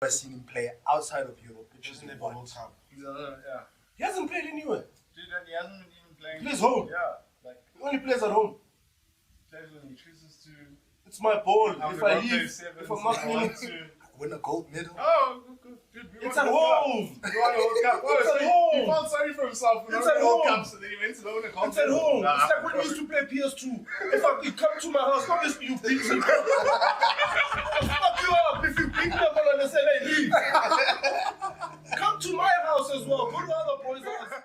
I've seen him play outside of Europe, which is never what? World Cup. Yeah. He hasn't played anywhere. Dude, and he hasn't even playing. He plays home. Yeah. Like, He only plays at home. plays when he chooses to. It's my ball. I'm If the I one leave, play seven, if I'm so not I winning, want to. win a gold medal. Oh, good. Dude, we It's won at the World Cup. home. We won the World Cup. Oh, It's so at he home. felt sorry for himself. It's at World home. Cup, so then he went to the World Cup. It's at home. Nah. It's like when we used to play PS2. If you come to my house, obviously you beat me. I'll fuck you up if you beat me up and say, hey, leave. Come to my house as well. Go to other boys' house.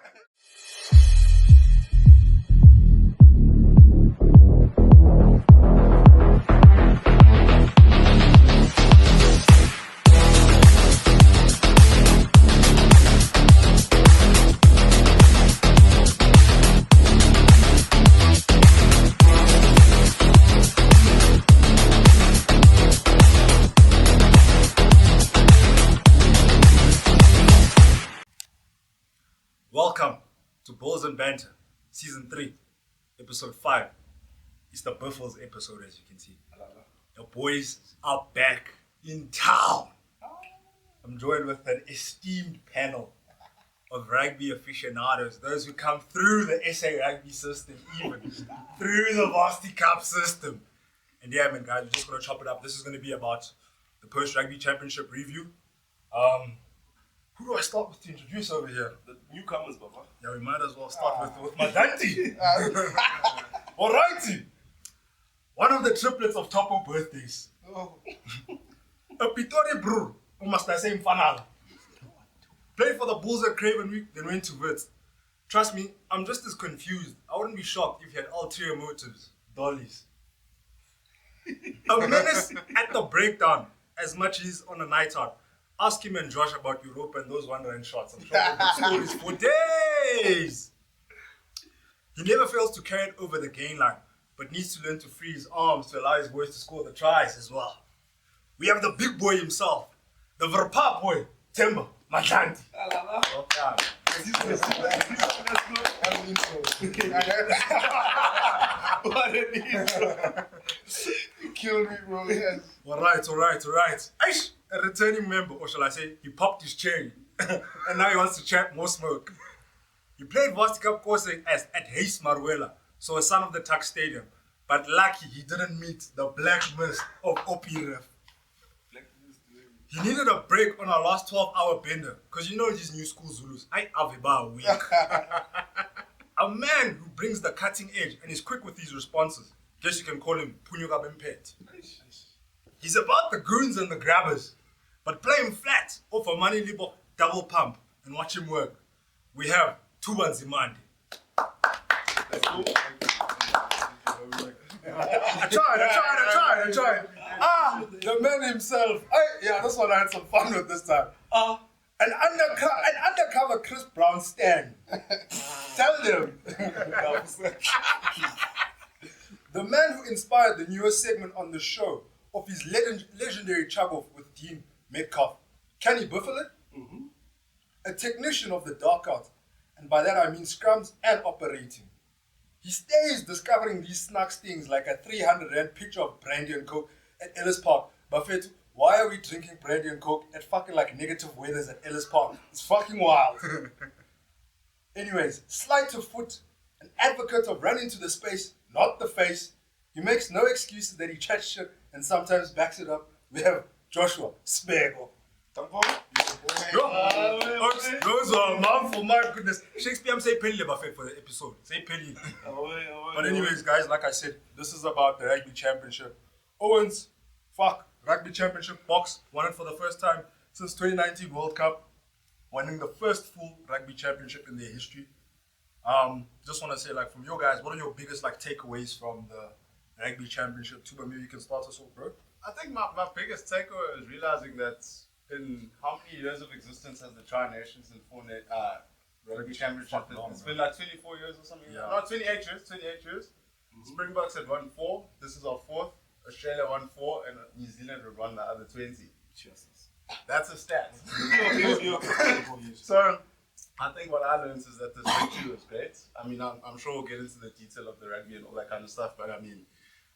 Welcome to Balls and Banter, Season 3, Episode 5. It's the Buffalo's episode, as you can see. The boys are back in town. I'm joined with an esteemed panel of rugby aficionados, those who come through the SA rugby system, even through the Varsity Cup system. And yeah, man, guys, we're just going to chop it up. This is going to be about the post-rugby championship review. Who do I start with to introduce over here? The newcomers, Baba. Yeah, we might as well start with my Dante. Alrighty. One of the triplets of Topo birthdays. Oh. A Pitori Brew, who must I say Mfanala. Played for the Bulls at Craven Week, then went to Wits. Trust me, I'm just as confused. I wouldn't be shocked if he had ulterior motives. Dollies. A menace at the breakdown, as much as on a night out. Ask him and Josh about Europe and those one-run shots. I'm sure they'll stories for days. He never fails to carry it over the gain line, but needs to learn to free his arms to allow his boys to score the tries as well. We have the big boy himself, the Verpa boy, Temba Matlanti. What an intro. You killed me, bro. Yes. All right. Aish, a returning member, or shall I say, he popped his cherry, and now he wants to chat more smoke. He played Varsity Cup coursing at Hayes Maruela, so a son of the Tuck Stadium, but lucky he didn't meet the black mist of OPRF. He needed a break on our last 12-hour bender, because you know these new school Zulus, I Aviba week. A man who brings the cutting edge and is quick with his responses. Guess you can call him Punyuka Bempet. He's about the goons and the grabbers, but play him flat off a money libo double pump and watch him work. We have Tuban Zimandi. I tried. The man himself. This one I had some fun with this time. An undercover Chris Brown stand. Tell them. The man who inspired the newest segment on the show of his legendary chug-off with Dean Metcalf. Can he buffle it? Mm-hmm. A technician of the dark art, and by that I mean scrums and operating. He stays discovering these snacks things like a 300 rand picture of brandy and coke at Ellis Park. Buffet, why are we drinking brandy and coke at fucking like negative weathers at Ellis Park? It's fucking wild. Anyways, sleight of foot, an advocate of running to the space, not the face. He makes no excuses that he chats shit and sometimes backs it up. We have Joshua Spego. Those are mouthful, my goodness. Shakespeare, say Pelly Buffet for the episode. Say Pelly. But anyways, guys, like I said, this is about the rugby championship. Owens, rugby championship box, won it for the first time since 2019 World Cup, winning the first full rugby championship in their history. Just want to say, like, from your guys, what are your biggest takeaways from the rugby championship? Tuba, maybe you can start us off, bro. I think my biggest takeaway is realizing that in how many years of existence has the Tri-Nations and rugby championship? It's been like 24 years or something. Yeah. No, 28 years. Mm-hmm. Springboks had won 4. This is our 4th. Australia won 4, and New Zealand would won the other 20. Jesus. That's a stat. So, I think what I learned is that the structure was great. I mean, I'm sure we'll get into the detail of the rugby and all that kind of stuff, but I mean,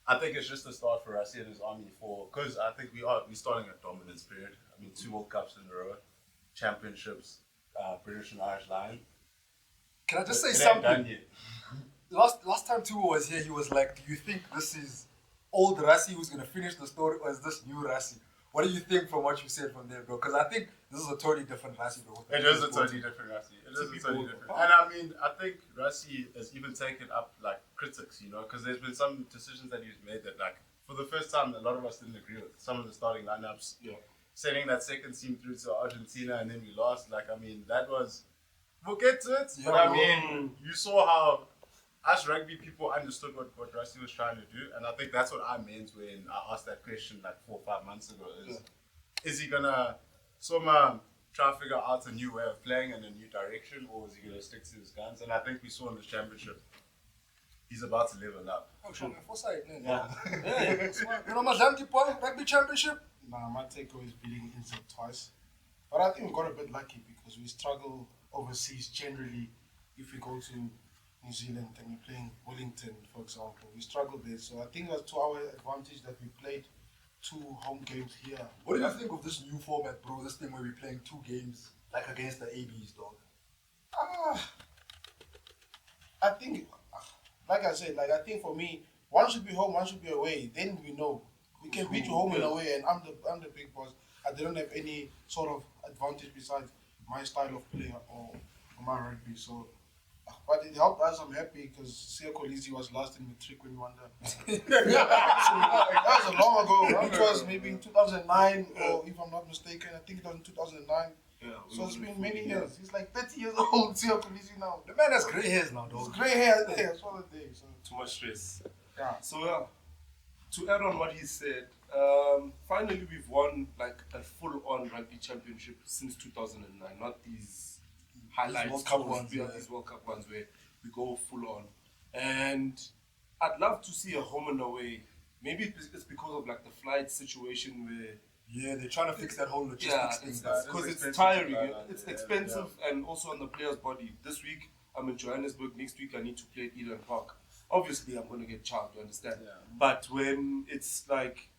I think it's just a start for Rassie and his army because I think we're starting a dominance period. I mean, 2 World Cups in a row, championships, British and Irish Lion. Can I just say It ain't something? done yet. Last time Tuo was here, he was like, do you think this is old Rassie who's going to finish the story, or is this new Rassie? What do you think from what you said from there, bro? Because I think this is a totally different Rassie, bro. It is a totally different Rassie. It is a totally different. And I mean, I think Rassie has even taken up like critics, you know, because there's been some decisions that he's made that, like, for the first time, a lot of us didn't agree with some of the starting lineups. Yeah. Sending that second team through to Argentina and then we lost. Like, I mean, that was. We'll get to it, but I mean, you saw how us rugby people understood what Rassie was trying to do, and I think that's what I meant when I asked that question like 4 or 5 months ago. Is he gonna try to figure out a new way of playing and a new direction, or is he gonna stick to his guns? And I think we saw in this championship, he's about to level up. Oh, sure, foresight, Yeah. You know, Matilda Rugby Championship? Nah, my takeaway is beating Insect twice. But I think we got a bit lucky because we struggle overseas generally. If we go to New Zealand and we're playing Wellington, for example, we struggle there. So I think that's to our advantage that we played 2 home games here. What do you think of this new format, bro? This thing where we're playing 2 games, like against the ABs, dog? I think, like I said, I think for me, one should be home, one should be away. Then we know we can beat you home and away, and I'm the big boss. I don't have any sort of advantage besides my style of play or my rugby. So, but it helped us. I'm happy because Kolbe was last in matric when we won that. That was a long ago. It was maybe in 2009, or if I'm not mistaken, I think it was in 2009. Yeah, So it's been many years. He's like 30 years old, Kolbe now. The man has grey hairs now, It's dog. grey hair there, that's all the day. So, too much stress. yeah. So to add on what he said, finally we've won like a full-on rugby championship since 2009, not these highlights, World Cup tours, ones, yeah, yeah. these World Cup ones where we go full-on. And I'd love to see a home and away. Maybe it's because of like the flight situation where Yeah, they're trying to fix that whole logistics thing. because It's it's expensive tiring. to fly down It's there, expensive and also on the player's body. This week I'm in Johannesburg. Next week I need to play at Eden Park. Obviously I'm going to get charged, you understand? Yeah. But when it's like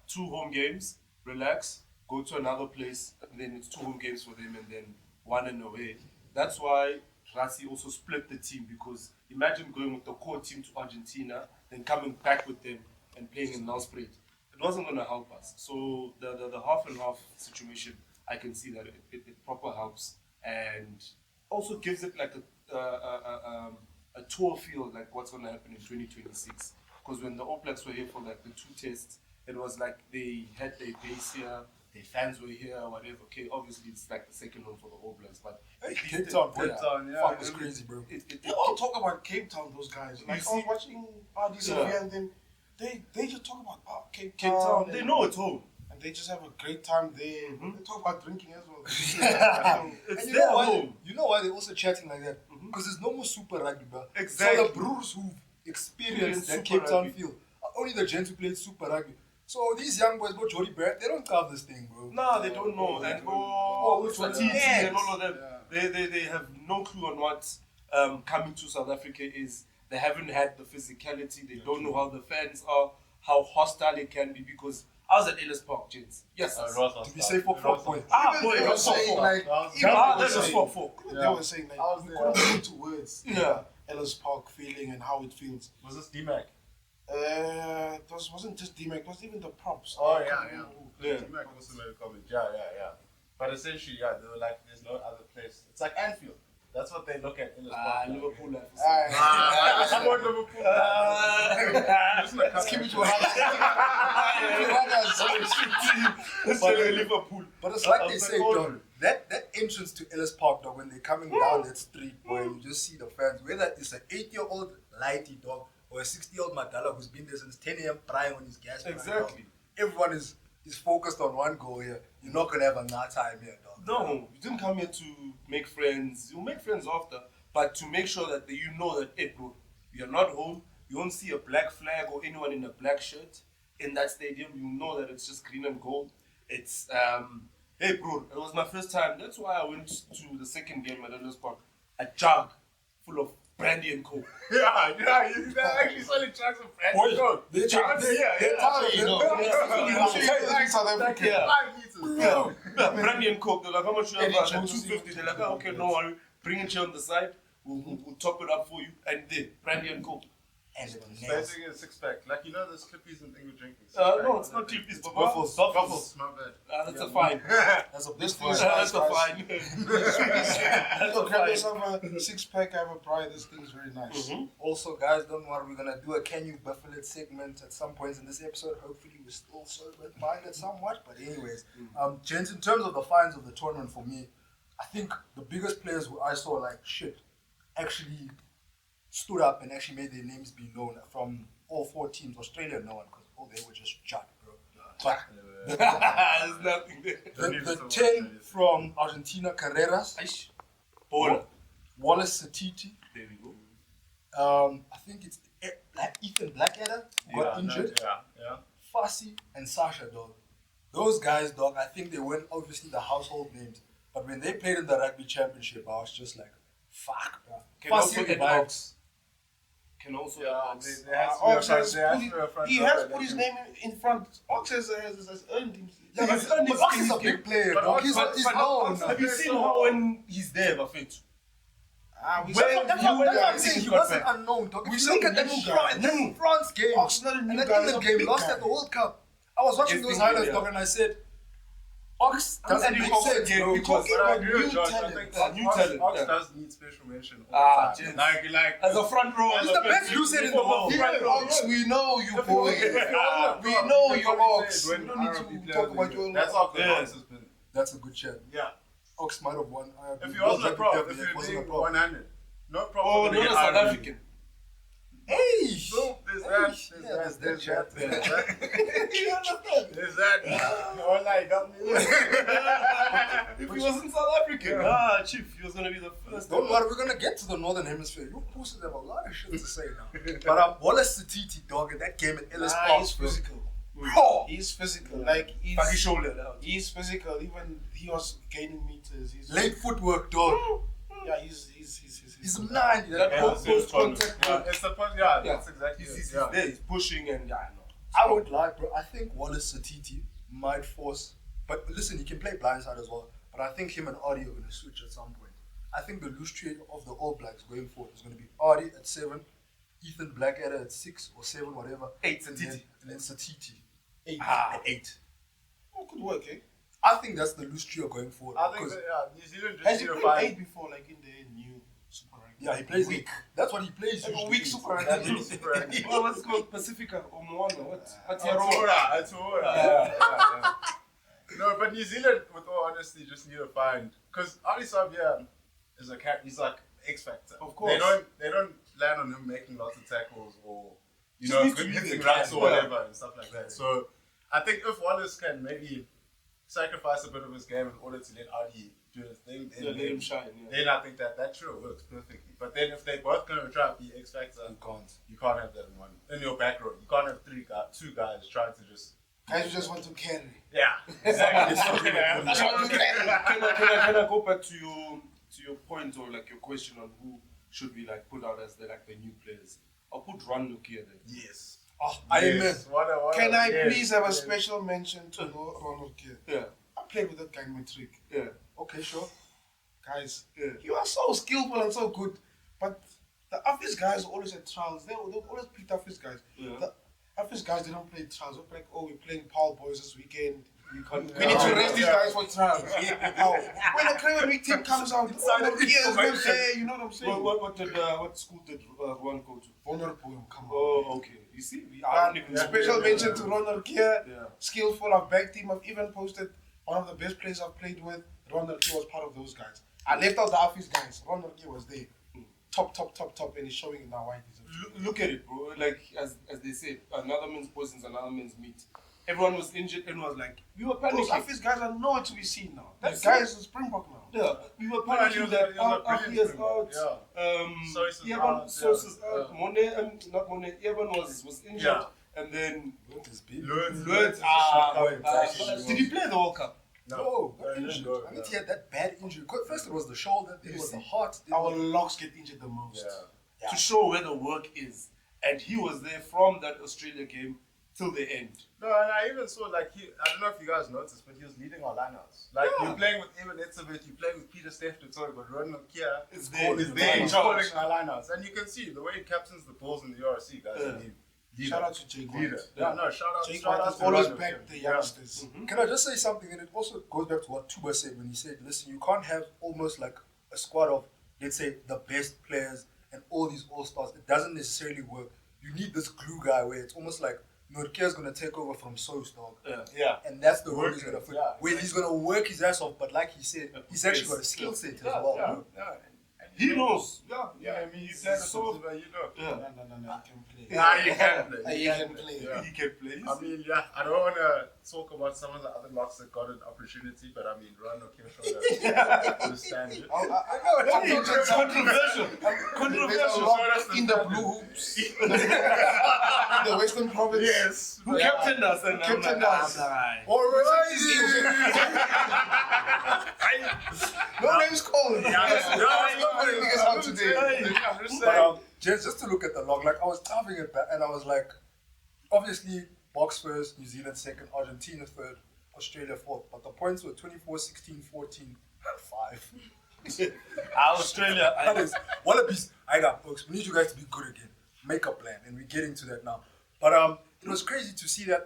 2 home games, relax, go to another place, and then it's 2 home games for them and then 1 and away. That's why Rassie also split the team, because imagine going with the core team to Argentina, then coming back with them and playing in Nelspruit. It wasn't going to help us. So the half and half situation, I can see that it proper helps, and also gives it like a tour feel, like what's going to happen in 2026. Because when the All Blacks were here for like the 2 tests, it was like they had their base here, their fans were here, whatever. Okay, obviously it's like the second home for the All Blacks, but Hey, Cape Town, bro. Cape Town, yeah. Fuck, it's crazy, bro. They all talk about Cape Town, those guys. Like, I was watching RDCV Yeah. and then they just talk about Cape Cape Town. Town, and- they know it's home. And they just have a great time there. They talk about drinking as well. It's And you their know why? home. You know why they're also chatting like that? Because there's no more super rugby, bro. Exactly. So the brewers who've experienced that Super Cape Town rugby. feel are only the gents who played super rugby. So these young boys, bro, Jody Barrett, they don't carve this thing, bro. No, they don't know. And which for one's TT next? and all of them, they have no clue on what coming to South Africa is. They haven't had the physicality. They don't know how the fans are, how hostile it can be. Because I was at Ellis Park, gents. Yes, sir. To be safe for 4 points. Boy, They were that's saying, like, that was for. they were saying, like, I was we there. couldn't put into words Yeah. Ellis Park feeling and how it feels. Was this D-Mac? It wasn't just D-Mac, it was even the props. Oh, I yeah, can't yeah. remember who. Yeah. D-Mac also made a comment. Yeah. But essentially, yeah, they were like, there's no other place. It's like Anfield. That's what they look at in the sport. Liverpool life. I support Liverpool. Let's keep it to a Liverpool. But it's like they Of the say, order. dog. That entrance to Ellis Park, dog, when they're coming down that street, boy, you just see the fans. Whether it's an 8-year-old lighty dog or a 60-year-old Matilda who's been there since 10 a.m. crying on his gas. Exactly. Dog. Everyone is focused on one goal here. You're not gonna have a night time here, dog. No, you didn't come here to make friends. You'll make friends after, but to make sure that you know that, hey, bro, you're not home. You won't see a black flag or anyone in a black shirt in that stadium. You know that it's just green and gold. It's hey, bro, it was my first time. That's why I went to the second game at Ellis Park. A jug full of brandy and coke. Yeah, they're actually selling trucks of brandy. Boy, Coke. they're Trucks, they're tired. South African. Yeah. 5 liters. Yeah, brandy and coke. They're like, how much you have? Eddie Like, Jones. 250. They're like, oh, okay, no worry. Bring it here on the side. We'll top it up for you. And there, brandy and coke. And the It's nails. basically a six-pack. Like, you know those Clippies and thing we're drinking? No, it's not Clippies, but Buffles. Buffles. My bad. That's a fine. That's a big This thing one. is That's a guys. fine. That's So a grab fine. yourself a 6-pack, have a pride. This thing's very nice. Also, guys, don't worry. We're gonna do a Can You Buffle It segment at some point in this episode. Hopefully, we're still sober-minded somewhat. But anyways, gents, in terms of the finds of the tournament, for me, I think the biggest players who I saw like shit actually stood up and actually made their names be known from all 4 teams. Australia, no one, because they were just junk, bro. But There's nothing there. the 10 from Argentina, Carreras, Aish. Ball. Wallace Satiti. There we go. I think it's Ethan Blackadder got injured. Yeah. Fassi and Sasha, dog. Those guys, dog, I think they weren't obviously the household names. But when they played in the rugby championship, I was just like, fuck, bro. Can also Fassi add vibes. Ox. Can also add Ox. Ox he has put his name in front. Ox has earned him. Yeah, but Ox is a big player, But dog. Ox- He's but known. Ox- Have you seen how when he's there, Buffett? We Well, That's you what I'm guys saying. He got wasn't back. unknown, dog. We If you said look at the that new guy. France game, Ox not a new and guy, that he's a England game big lost guy. at the World Cup. I was watching Yes, those they highlights, did, dog, yeah. and I said, Ox doesn't adding make Ox sense, again bro. because- talking But I about agree with new Josh. I talent. think New Ox talent, Ox yeah. does need special mention. Ah, All the time. like As a front row. He's the best loser in the world. Ox, we know you, boy. We Bro, know you you, can Ox. say it We when don't need RB to players talk about do your it. That's how the Yeah. Ox has been. That's a good chat. Yeah. Ox might have won. If he wasn't a pro, if he you're wasn't a being pro. 100, no pro. Oh, no, no, South African. Hey! No, there's Hey, that. yeah, there's that There's chat. that. You understand? There's that. No, like, help me. If he was in South African, Chief, he was going to be the first. Don't worry, we're gonna get to the Northern Hemisphere. You posted have a lot of shit to say now. But Wallace Satiti, dog, in that game at Ellis Park, He's bro. physical. Oh! He's physical. Like, Baggy shoulder. he's physical. Even he was gaining meters. He's Late footwork, dog. Yeah, he's He's 90. That Yeah, post contact. Yeah, it's the point. Yeah, Yeah. that's exactly He's it. there, he's pushing, and yeah, I know. I won't lie, bro. I think Wallace Satiti might force. But listen, he can play blindside as well. But I think him and Artie are going to switch at some point. I think the loose trade of the All Blacks going forward is going to be Artie at 7, Ethan Blackadder at 6 or 7, whatever. 8, And Satiti. then Satiti 8. at 8. Oh, good work, eh? I think that's the loose trio going forward. I think because- that, New Zealand Has just he need to played find. 8 before, like in the new Super Rugby? Yeah, he plays weak. That's what he plays. Like a usually. weak Super That Rugby. is super active. Well, what's called Pacifica or Moana? What? Atura. Yeah. No, but New Zealand, with all honesty, just need to find, because Ali Sabia is a cat. He's like X Factor. Of course. They don't land on him making lots of tackles or Just good needs to be hitting the runs guy. or whatever and stuff like that. So I think if Wallace can maybe sacrifice a bit of his game in order to let Adi do his thing, then, Let him shine. Yeah. then I think that sure works perfectly. But then if they both going to try to be X Factor, you can't have that in one in your back row. You can't have two guys trying to just. Guys who just want to carry. Yeah, exactly. Can I go back to your point or like your question on who should we like put out as the new players? I'll put Ron Nokia there. Yes. Oh, amen. Yes. What a, Can I yes, please have a yes. special mention to Ronald Kier? Yeah, I played with that guy in Matric. yeah, Okay, sure. Guys, yeah. he was so skillful and so good. But the office guys always had trials. They always picked office guys. Yeah. The office guys, they don't play trials. They're like, oh, we're playing Paul Boys this weekend. We can't. We need to rest these guys for trials. Oh, when a Craven Week team comes out, Ronald Kier is not there. You know what I'm saying? What school did Ron go to? Vulnerable, come on. Oh, okay. You see, I don't even. Special mention to Ronald Kier. Yeah. Skillful. I've backed him. I've even posted one of the best players I've played with. Ronald Kier was part of those guys. I left out the office guys. Ronald Kier was there. Top, and he's showing it now why he's Look at it, bro. Like as they say, another man's poisons, another man's meat. Everyone was injured. Everyone was like, we were Those panicking. office guys are nowhere to be seen now. That Yes. guy is a Springbok now. Yeah, we were Yeah, he panicking was that a brilliant Aki is Springbok, out. yeah. Source is Evan out, Source yeah. is out. Yeah. Monet, not Monet. Evan was injured, Yeah. and then Lourdes. did he play the World Cup? No, Yeah, got he injured. didn't go, I mean, yeah. he had that bad injury. First, it was the shoulder, then it was the heart. Then Our locks get injured the most. Yeah. to show where the work is. And he was there from that Australia game till the end. No, and I even saw I don't know if you guys noticed, but he was leading our lineouts. Like you're playing with Evan Etzebeth, you're playing with Peter Stefan, but Ronald Kia Is there he's calling our lineouts. And you can see the way he captains the balls in the URC, guys. I mean, Shout out to Jake White. Yeah, no, shout out to always back the youngsters. Can I just say something? And it also goes back to what Tuba said when he said, listen, you can't have almost like a squad of, let's say, the best players and all these all-stars. It doesn't necessarily work. You need this glue guy where it's almost like Norkea's going to take over from Sos, dog. Yeah. And that's the role he's going to fit. Yeah, where he's going to work his ass off, but like he said, he's actually got a skill set as well. Yeah. He knows. Yeah, I mean, you said so, but you know. No, he can play. Nah, he can play. He can play. Yeah. He can play. I mean, I don't want to talk about some of the other locks that got an opportunity, but I mean, Ron O'Keefe showed the standard. I know It's controversial. Controversial. In the blue hoops. In the Western Province. Yes. Who captained us? And Captained us. No names called. But just to look at the log, like I was carving it back and I was like, obviously, Box first, New Zealand second, Argentina third, Australia fourth. But the points were 24, 16, 14, and 5. Australia. That is, Wallabies, I got folks. We need you guys to be good again. Make a plan, and we're getting to that now. But it was crazy to see that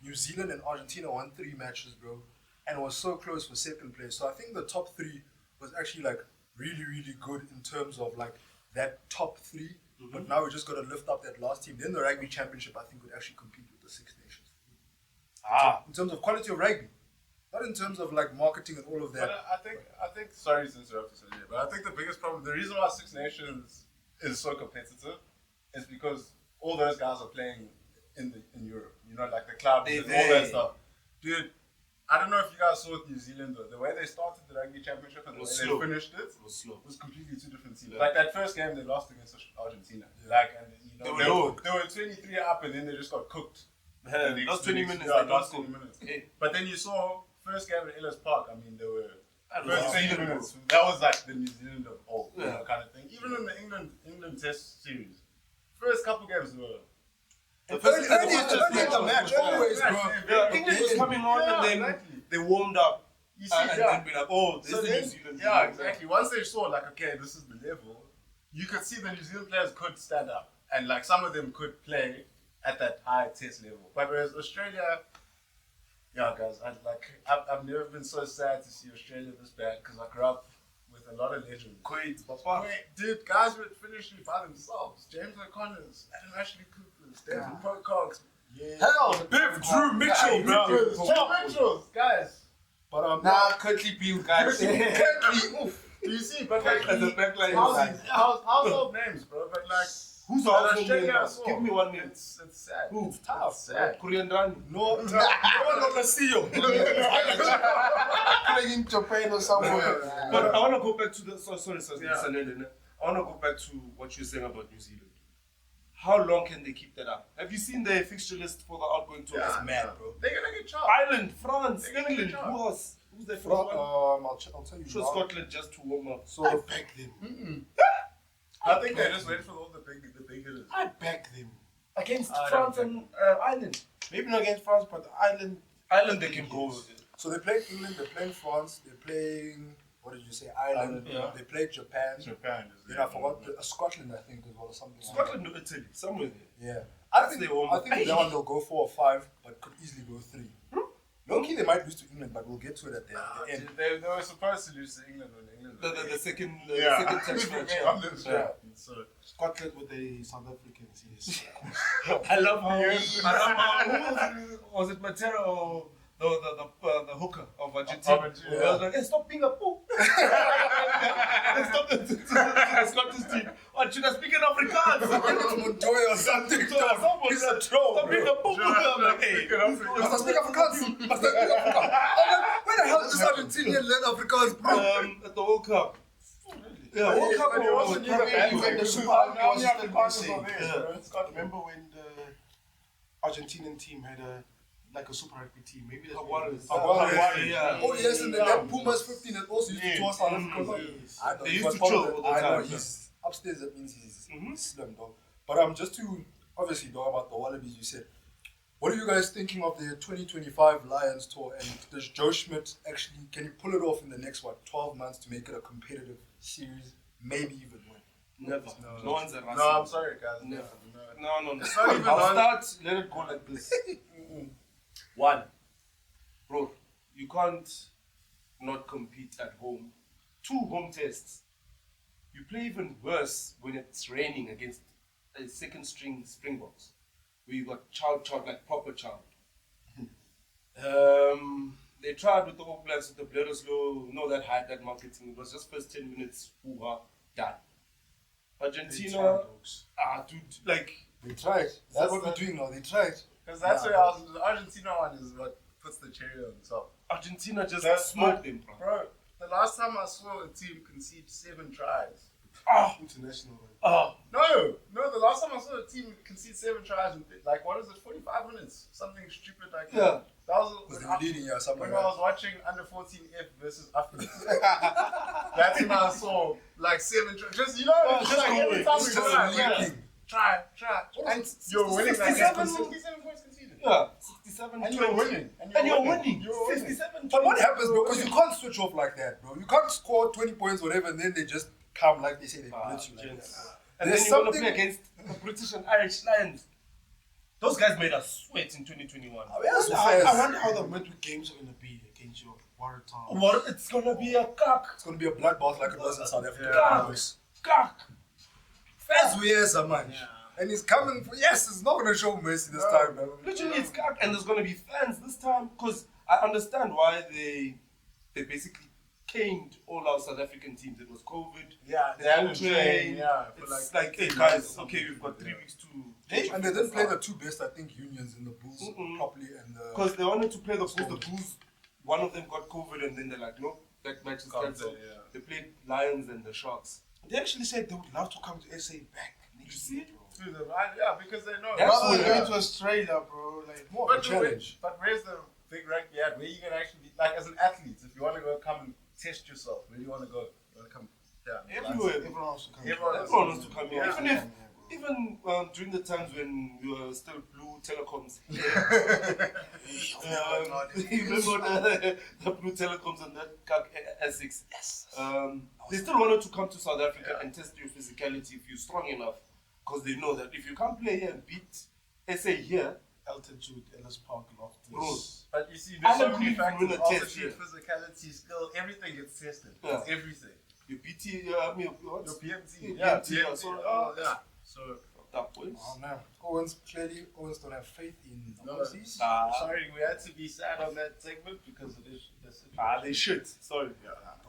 New Zealand and Argentina won 3 matches, bro, and was so close for second place. So I think the top 3 was actually like really, really good in terms of like that top 3. Mm-hmm. But now we just got to lift up that last team. Then the Rugby Championship, I think, would actually compete with the Six Nations. In terms of quality of rugby, not in terms of like marketing and all of that. But I think. Sorry to interrupt you, Sanjay, but I think the biggest problem, the reason why Six Nations is so competitive, is because all those guys are playing in Europe. You know, like the clubs and all that stuff, dude. I don't know if you guys saw New Zealand though. The way they started the Rugby Championship and the way they finished it was completely 2 different teams. Yeah. Like that first game they lost against Argentina. Yeah. Like, and you know, they were 23 up and then they just got cooked. Last 20 minutes. Yeah, last 20 minutes. Hey. But then you saw first game at Ellis Park. I mean, they were first 20 minutes. That was like the New Zealand of old, you know, kind of thing. Even in the England Test series, first couple games were. The first the match, always, bro. Yeah, England was coming on and then they warmed up. You see, and then be like, oh, this is New Zealand. Yeah, exactly. Once they saw, like, okay, this is the level, you could see the New Zealand players could stand up. And, like, some of them could play at that high test level. But whereas Australia, yeah, guys, I've never been so sad to see Australia this bad because I grew up with a lot of legends. Dude, guys would finish it by themselves. James O'Connors, Adam Ashley Cooper, David Pocock. Yeah. Hell, Biff, Drew Mitchell, bro. Drew Mitchell, guys. But Curtly Beale, guys. Do you see? But like, As a backline, household names, bro. But like, who's Australia? Give me one name. It's sad. Who? It's tough. It's sad. Kuriandani. no one see you. Playing in Japan or somewhere. But I want to go back to the. Sorry, Sanele. I want to go back to what you're saying about New Zealand. How long can they keep that up? Have you seen their fixture list for the outgoing tour? Yeah, It's mad, bro. They're gonna get chopped. Ireland, France, England. Who else? Who's their first one? I'll tell you Sure, now. Scotland just to warm up. So I back them. I think they just wait for all the big hitters. I back them. Against I France don't and Ireland. Maybe not against France, but Ireland. Ireland, they can go. So they're playing England, they're playing France, they're playing, what did you say, Ireland, Yeah. they played Japan. Japan is Then I forgot Scotland, I think, as well, or something Scotland or Italy, somewhere there. like that. Yeah. I think they won. that one they'll go 4 or 5, but could easily go 3. Low-key, they might lose to England, but we'll get to it at the end. They were supposed to lose to England when England. The second test match. Yeah. So Scotland with the South Africans, yes. I love how who was it Matera or the hooker of Argentina? Yeah. I was like, hey, stop being a poop. Stop the Scottish team. What should I speak in Afrikaans? Montoya or something. He's a troll. Stop being a poop. I'm like, hey, Must I speak Afrikaans? Must I speak Afrikaans? Where the hell is this Argentinian learn Afrikaans, bro? at the World Cup. Yeah, World Cup. But he also knew the Probably value. when the Super Now Rugby was the still Afrikaners insane. are there, bro. Scott, remember when the Argentinian team had like a Super Rugby team? Maybe that's Yeah. Oh yes, and then that Pumas 15 and also used to tour South Africa. Yes. I know, They used but to chill follow all the I know time, upstairs that means he's slim, dog. But just to obviously talk about the Wallabies, you said. What are you guys thinking of the 2025 Lions tour? And does Joe Schmidt actually, can he pull it off in the next, 12 months to make it a competitive series? Maybe even win? Never. No one's a No, I'm sorry, guys. Never. No. No. It's not even I'll on. start, let it go like this. One, bro, you can't not compete at home. 2 home tests. You play even worse when it's raining against a second string Springboks, where you got child, like proper child. They tried with the All Blacks with the Bledisloe, that hype, that marketing. It was just first 10 minutes, done. Argentina, dude, like They tried. That's what we're doing now. They tried. Because that's where the Argentina one is what puts the cherry on top. Argentina just smoked them, bro. Bro, the last time I saw a team concede 7 tries. International. No, the last time I saw a team concede 7 tries in, 45 minutes? Something stupid like that. Yeah. That was Because they were leading, something when like I was watching under 14F versus Africa. That's when I saw 7 tries. Just, every time we go, try. And you're winning 67 points conceded. Yeah, 67 And you're winning. And you're winning. 67. But what happens, bro? Because you can't switch off like that, bro. You can't score 20 points, whatever, and then they just come like they say they blitz you like that. And There's then you want to something- play against the British and Irish Lions. Those guys made us sweat in 2021. I wonder how the midweek games are going to be against your Watertown. What? It's going to be a cock. It's going to be a bloodbath like it was in South Africa. Yeah. Cock. Faz Uyeza, man. And he's coming for, he's not going to show mercy this time, man. Literally, it's cock. And there's going to be fans this time. Because I understand why they basically caned all our South African teams. It was COVID. Yeah, They had to train. for It's like, hey guys, okay, we've got 3 weeks to. And they didn't play the 2 best, I think, unions in the Bulls properly. And Because they wanted to play the Bulls. The Bulls, one of them got COVID, and then they're like, no, that match is cancelled. They played Lions and the Sharks. They actually said they would love to come to SA back. You see it? Yeah, because they know. Rather than going to Australia, bro. Like, more of a challenge. But where's the big rugby at? Where you can actually be, as an athlete, if you want to go come and test yourself, where do you want to go? You want to come Everywhere. everyone wants to come. Everyone wants to come here. Yeah. Even during the times when we were still Blue Telecoms. You remember the Blue Telecoms and that S6? Yes. They still wanted to come to South Africa and test your physicality if you're strong enough. Because they know that if you can't play here and beat SA here, Altitude, Ellis Park, Loftus. bro, But you see, I there's so don't many believe in factors. a test Altitude, here. physicality, skill, everything gets tested. Yeah. It's everything. your BT, Your what? PMT. Yeah, PMT. yeah, so, yeah. So, that points. Oh, man. Owens don't have faith in overseas. sorry, we had to be sad on that segment because of this. They should. Sorry.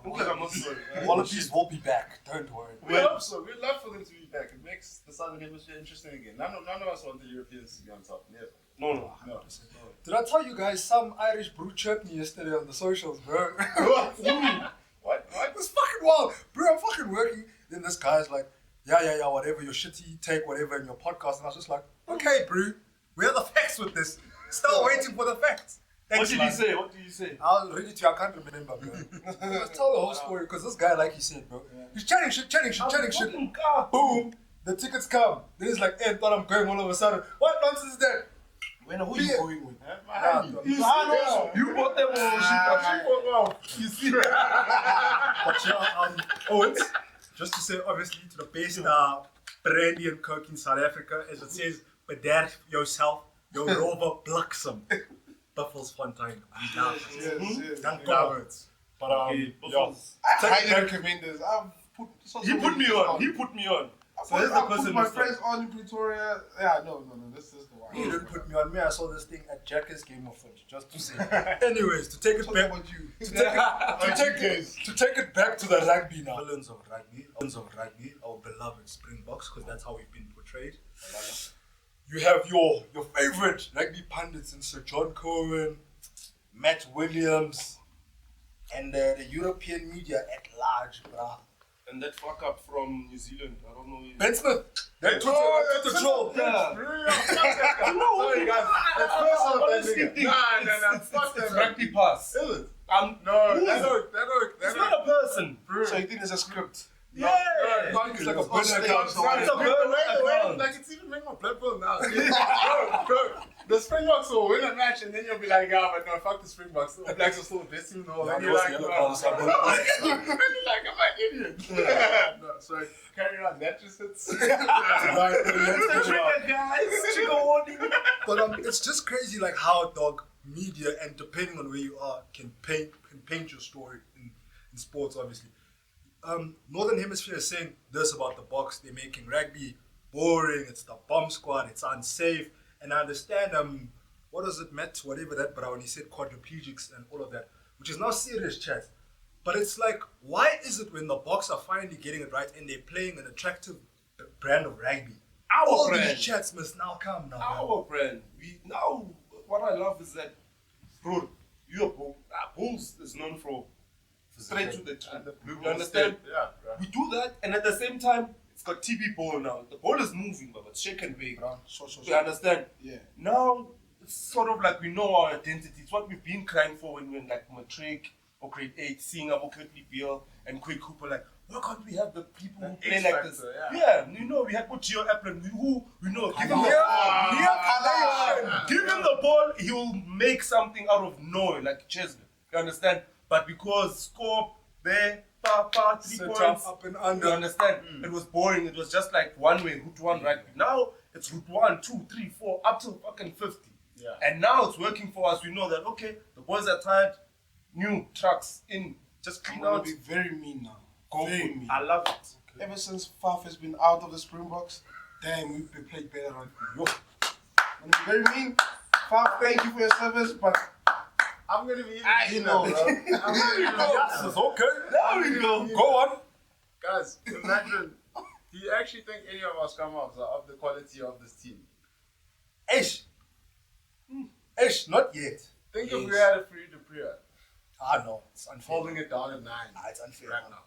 I'm not sorry. Wallabies will be back. Don't worry. We hope so. We'd love for them to be back. It makes the Southern Hemisphere interesting again. None of us want the Europeans to be on top. Never. No. Did I tell you guys some Irish brew chirped me yesterday on the socials, bro? What? It was fucking wild. Bro, I'm fucking working. Then this guy's like, yeah, whatever, your shitty take, whatever, in your podcast. And I was just like, okay, bro, where are the facts with this? Still waiting for the facts. What Thanks, did man. What did you say? I'll read it to you. I can't remember, bro. Let's tell the whole story because this guy, like he said, bro, he's chatting shit. Boom, the tickets come. Then he's like, hey, thought I'm going all of a sudden. What nonsense is that? Who are you going with? You bought them all. You see But yeah, Owens, just to say, obviously, to the best brandy and coke in South Africa, as it says, bederf yourself, your rover bliksem. Buffelsfontein. Yes. Dank it. But yeah. I highly recommend this. He put me on. So here's the person my who's friends on in Pretoria. Yeah, no. This is the one. He didn't put me on me. I saw this thing at Jack's Game of Thrones, just to say. Anyways, to take it back, to take it back to the rugby now. Villains of rugby, our beloved Springboks, because that's how we've been portrayed. You have your favorite rugby pundits in Sir John Cohen, Matt Williams, and the European media at large, bruh. And that fuck up from New Zealand, I don't know. Ben Smith, that Twitter troll. Sorry, guys. No. Fuck that. Rugby pass. Is it? No, That it's not a person. So you think there's a script? Yeah. Bonkers. It's like a It's burner like- account. It's a burner account. Like it's even making my blood boil now. bro, the Springboks will win a match and then you'll be like, yeah, but no, fuck the Springboks. The All Blacks are still the best team in the world. And you're like, yellow wow. cards are And you're like, am I an idiot? No, sorry. Carry on. That just hits. Right, let's go on. guys. Trigger warning. But it's just crazy, like how dog media and depending on where you are can paint your story in sports. Obviously, Northern Hemisphere is saying this about the Boks. They're making rugby boring. It's the bomb squad. It's unsafe. And I understand. What was it, Matt? Whatever that brown. He said quadriplegics and all of that, which is now serious chat. But it's like, why is it when the Boks are finally getting it right and they're playing an attractive brand of rugby, all brand. these chats must now come now? Our brand. We now. What I love is that, bro, your Bulls is known for straight to the tree. You understand? Yeah, right. We do that, and at the same time, it's got TB ball now. The ball is moving, but it's shake and bake. You understand? Yeah. Now it's sort of like we know our identity. It's what we've been crying for when we were like matric or grade 8, seeing our Kirkley Beale and Quick Cooper. Like, why can't we have the people who play like this? X-Factor, Yeah, you know, we had put Gio Epplin, who we know. Give him give him the ball, he will make something out of nowhere, like Cheslin. You understand? But because score there, 3 Set points, up and you under. understand? It was boring. It was just like one way, route one rugby. Now it's route 1, 2, 3, 4, up to fucking 50. Yeah. And now it's working for us. We know that, okay, the boys are tired. New trucks in. Just I'm clean gonna out. be very mean now. Go Very for it. mean. I love it. Ever since Faf has been out of the Springboks, damn, we've played better rugby. Yo. I'm gonna be very mean. Faf, thank you for your service, but I'm gonna be you know, bro. Yes, it's okay. There we go. Go on. Guys, imagine. Do you actually think any of us come up are of the quality of this team? Ish. Ish, not yet. Think if Yes. we had a free to pre No, it's unfair. holding it down at 9. It's unfair. right now.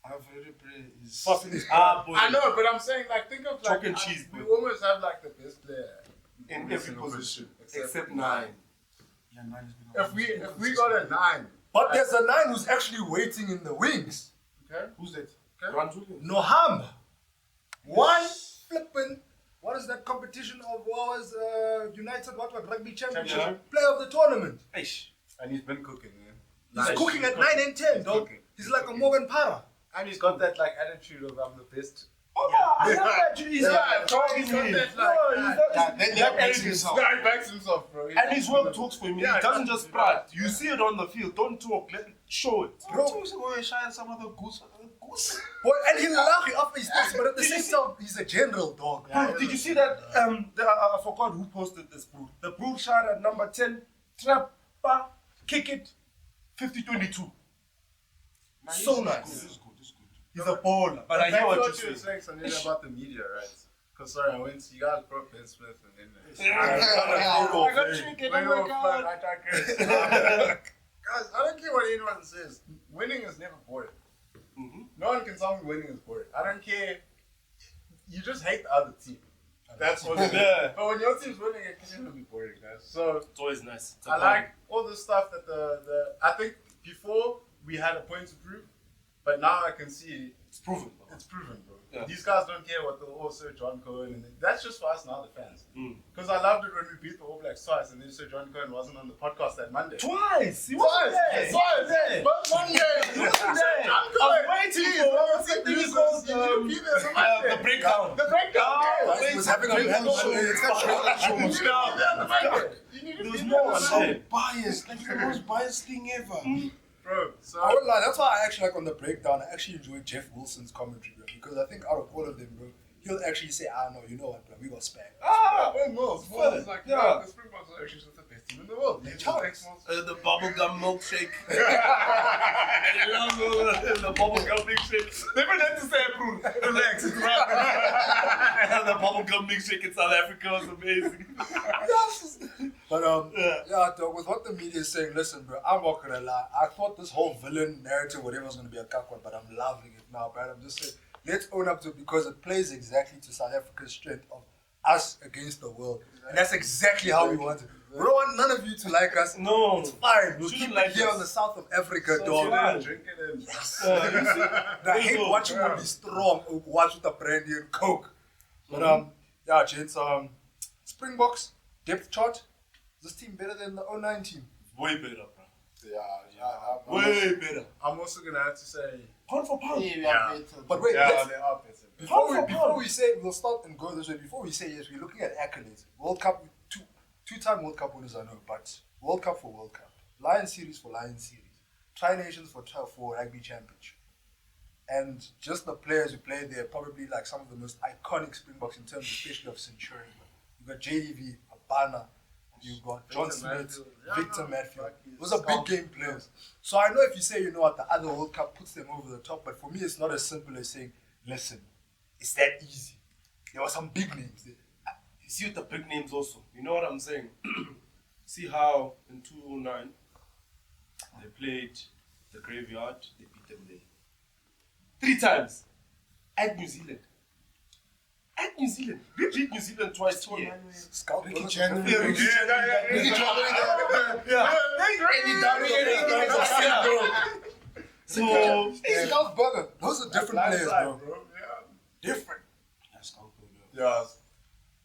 Our very play is. Fucking I know, but I'm saying like think of like Chalk and cheese, we bro. almost have like the best player In every position. Except me. 9. Yeah, 9 has been If we got a 9, But there's a 9 who's actually waiting in the wings. okay, Who's that? okay. Noham. One flipping. What is that competition of what was United Rugby Championship? Championship. Player of the tournament. Ish. And he's been cooking, man. He's Nice. cooking at 9 and 10, He's dog. cooking. He's like a Morgan Parra. And he's got that like attitude of I'm the best. Oh, yeah. I love that. He's Yeah, not talking he's got to me. that, like, No, he's not. Then that he backs attitude. himself. No, he backs himself, bro. And his work talks for him. Yeah, He doesn't he just does. pride. You see it on the field. Don't talk. Let it show it. Bro, 2 weeks ago, he shot some other goose. Boy, and he laugh off his face, but at the same time, he's a general, dog. Bro, did you see that? I forgot who posted this, bro. The bro shot at number 10. Trap, kick it. 50-22. So nice. He's good. He's a baller. But I hear That's what what you're you were saying. saying, Sanila, about the media, right? Because sorry, I went. You guys brought Ben Smith and then. I got chicken. Wait, Oh my no, god. I digress. Guys, I don't care what anyone says. Winning is never boring. No one can tell me winning is boring. I don't care. You just hate the other team. That's what it is. Yeah. But when your team's winning, it can never be boring, guys. So It's always nice. It's a I party. like all the stuff that I think before we had a point to prove, but now I can see It's proven. it's proven, bro. Yeah. These guys don't care what the Sir John Cohen and that's just for us now, the fans. Mm. Because I loved it when we beat the All Blacks twice, and then Sir John Cohen wasn't on the podcast that Monday. Twice. He wasn't there. Twice. But one game. He wasn't there. John I was Cohen. waiting Jeez, for what was something it? called You be there on Monday. the breakdown. The breakdown. Oh, yeah. He was having a bad Monday. It's not You need to be there on the Monday. You need to There was be no there on one the So Monday. biased. Like the most biased thing ever. Bro, so I won't lie, that's why I actually like on the breakdown, I actually enjoy Jeff Wilson's commentary, bro, because I think out of all of them, bro, he'll actually say, no, you know what, bro, we got spanked. when Mills is like, Yeah. no, the Springboks are actually the best team in the world. Let's just take Mills. The bubblegum milkshake. I love the bubblegum milkshake. They forgot to say it, bro. Relax, it's right. The bubblegum milkshake in South Africa was amazing. But yeah, dog, with what the media is saying, listen, bro, I'm not gonna lie. I thought this whole villain narrative, whatever, was gonna be a cuckold, but I'm loving it now, bro. I'm just saying, let's own up to it because it plays exactly to South Africa's strength of us against the world, and that's exactly how we want it. We don't want none of you to like us. No. It's fine. We'll Shouldn't keep like it here us. on the south of Africa, So dog. fine. Drink it in. I hate watching one be strong or watch with a brandy and coke. But yeah, gents, Springboks, depth chart. Is this team better than the 09 team? Way better, bro. Yeah. Way better. I'm also gonna have to say, Pound for pound. Yeah. But wait, yeah, let's, they are better. before we say, we'll start and go this way. Before we say yes, we're looking at accolades. World Cup, two-time World Cup winners, I know, but World Cup for World Cup, Lion Series for Lion Series, Tri-Nations for Rugby Championship, and just the players who played there, probably like some of the most iconic Springboks in terms, especially of Centurion. You've got JDV, Abana, you've got John Smith, Victor Matfield. Those are big game players. So I know if you say, you know what, the other World Cup puts them over the top, but for me, it's not as simple as saying, listen, it's that easy. There were some big names there. You see with the big names also. You know what I'm saying? See how in 2009 they played the graveyard, they beat them there. 3 times at New Zealand. At New Zealand. We beat New Zealand twice here. Scout Ricky Burgers. Chandler. Yeah, Ricky So, Hey, Scout Burger. Those are different players, bro. Different. Yeah.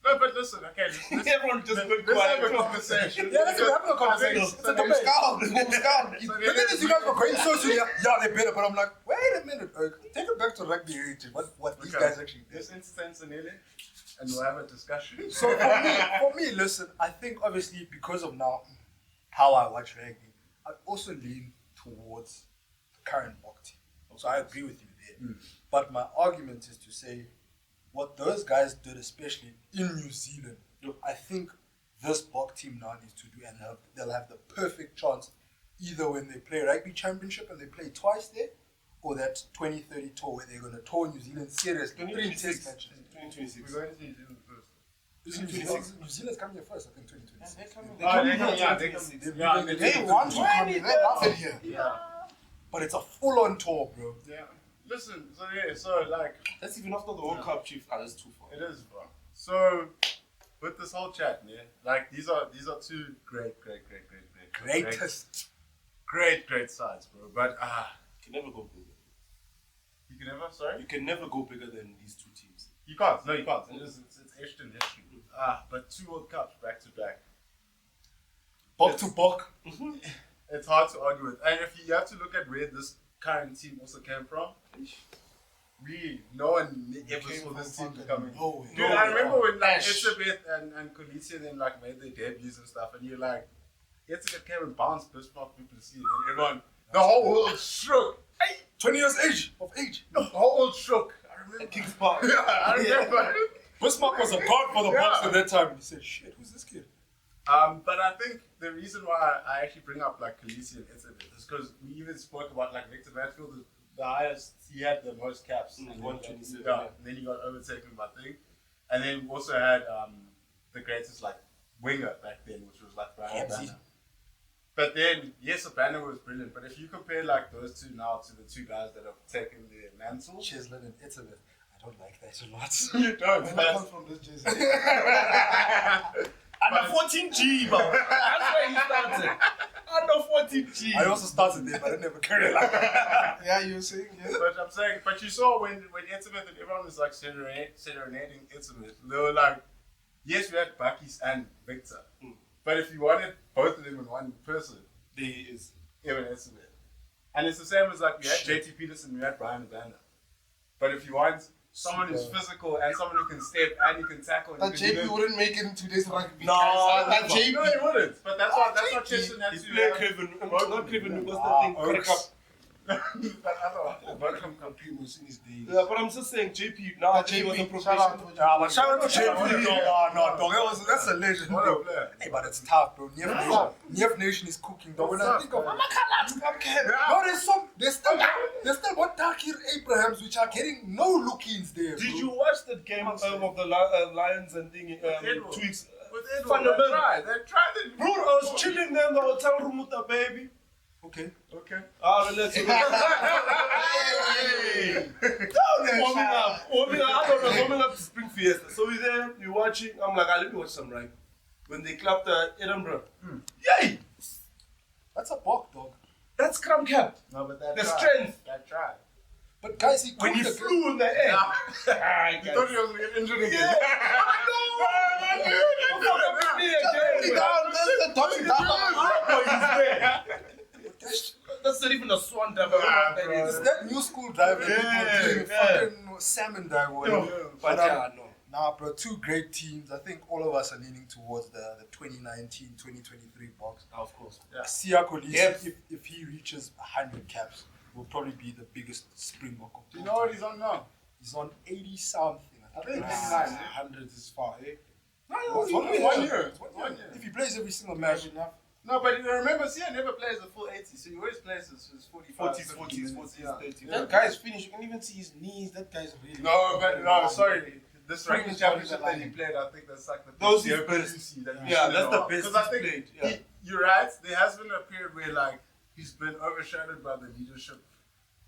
No, but listen, okay, everyone just went let's have quiet. a conversation. Yeah, let's have a conversation. It's a debate. Scout. The thing is, you guys were going so soon. Yeah, they're better, but I'm like, wait a minute. Take it back to rugby heritage. What these guys actually did. This instance in Ile, and we'll have a discussion. So for me, listen, I think obviously because of now how I watch rugby, I also lean towards the current Bok team. So I agree with you there. But my argument is to say what those guys did, especially in New Zealand, I think this Bok team now needs to do, and they'll have the perfect chance either when they play rugby championship and they play twice there, or that 2030 tour where they're going to tour New Zealand seriously. 3 test matches. 2026. We're going to New Zealand first. New Zealand's coming here first, I think 2026. They want to come here. They love it here. Yeah. But it's a full-on tour, bro. Yeah. Listen, so like, That's even after the World Cup, Chief. That's too far. it is, bro. So, with this whole chat, yeah, like these are two great Greatest. sides, bro. But You can never go bigger. you can never, sorry, You can never go bigger than these 2 teams. you can't. No, you can't. It's etched in history. But 2 World Cups back to back. Bok to bok. It's hard to argue with. And if you have to look at where this current team also came from, no one ever saw this team coming. Dude, I remember when like Etzebeth and Kolisi then like made their debuts and stuff, and you're like, Etzebeth came and bounced Bismarck people see, and everyone, the whole world shook. 20 years of age. The whole world shook. I remember. Kings Park. Yeah, I remember. Bismarck was a god for the Bucks at that time. He said, shit, who's this kid? But I think the reason why I actually bring up like Kolisi and Etzebeth is because we even spoke about like Victor Matfield, the highest, he had the most caps. And 127. Yeah, and then he got overtaken by Thing. And then we also had the greatest like winger back then, which was like Brian Hamzy. Banner. But then, yes, Banner was brilliant. But if you compare like those two now to the 2 guys that have taken their mantle, Cheslin and Etzebeth. I don't like that a lot. you don't. When I come from this Jason. Under 14G, bro. That's where he started. Under 14G. I also started there, but I never carried like that. Yeah, you were saying, yeah. But I'm saying, but you saw when Etzebeth and everyone was like serenading Etzebeth, they were like, yes, we had Bakkies and Victor. But if you wanted both of them in one person, There he is. Evan Etzebeth. And it's the same as like we had JT Peterson, we had Brian Banner. But if you want someone who's physical and someone who can step and who can tackle, and That who can JP do- wouldn't make it in today's rugby. No, guys. That never. JP. No, he wouldn't. But that's what Cheslin had He to played craven. Not craven, what's that thing? Oaks. that other one. Welcome Campinos in his days. Yeah, but I'm just saying, JP, now That he was a JP, shout out professional. to Yeah, but shout out to JP. Yeah. No, dog. That's a legend, What a bro. player. Hey, but it's tough, bro. Nief Nation is cooking, dog. When I think of no, there's still what Takir Abrahams, which are getting no look-ins there. Did bro. you watch that game of the Lions and thing Edward. 2 weeks? With Edward, Fundamental. they tried it. Bro, I was chilling there in the hotel room with the baby. Okay. Okay. Relax. Warming up to Spring Fiesta. So we're there, we're watching. I'm like, let me watch some rugby. when they clapped Edinburgh. Yay! That's a buck, dog. That's scrum cap. No, but that The tried. strength. That tried. But guys, he When he cooked the flew in the air. You thought he was going to get injured again? That's not even a swan dive. It's that new school dive that people doing fucking salmon dive. But nah, bro, two great teams. I think all of us are leaning towards the 2019-2023 box. Of course. Sia Kolisi, Yes. if he reaches 100 caps, will probably be the biggest Springbok of Do you know what he's on now? He's on 80 something. I think 89. 100 is far, eh? No, It's it's only 1 year. It's 1 year. If he plays every single match, No, but remember, Sia never plays the full 80, so he always plays his 45, 40s, 50 minutes, 40s, 30s. that guy's finished. You can even see his knees. That guy's really. No, but no, sorry. This Spring rugby is championship always that he played, I think that's like the Those best is ability that we Yeah, should that's know the of. best Because I he's think played, yeah. you're right. There has been a period where like he's been overshadowed by the leadership,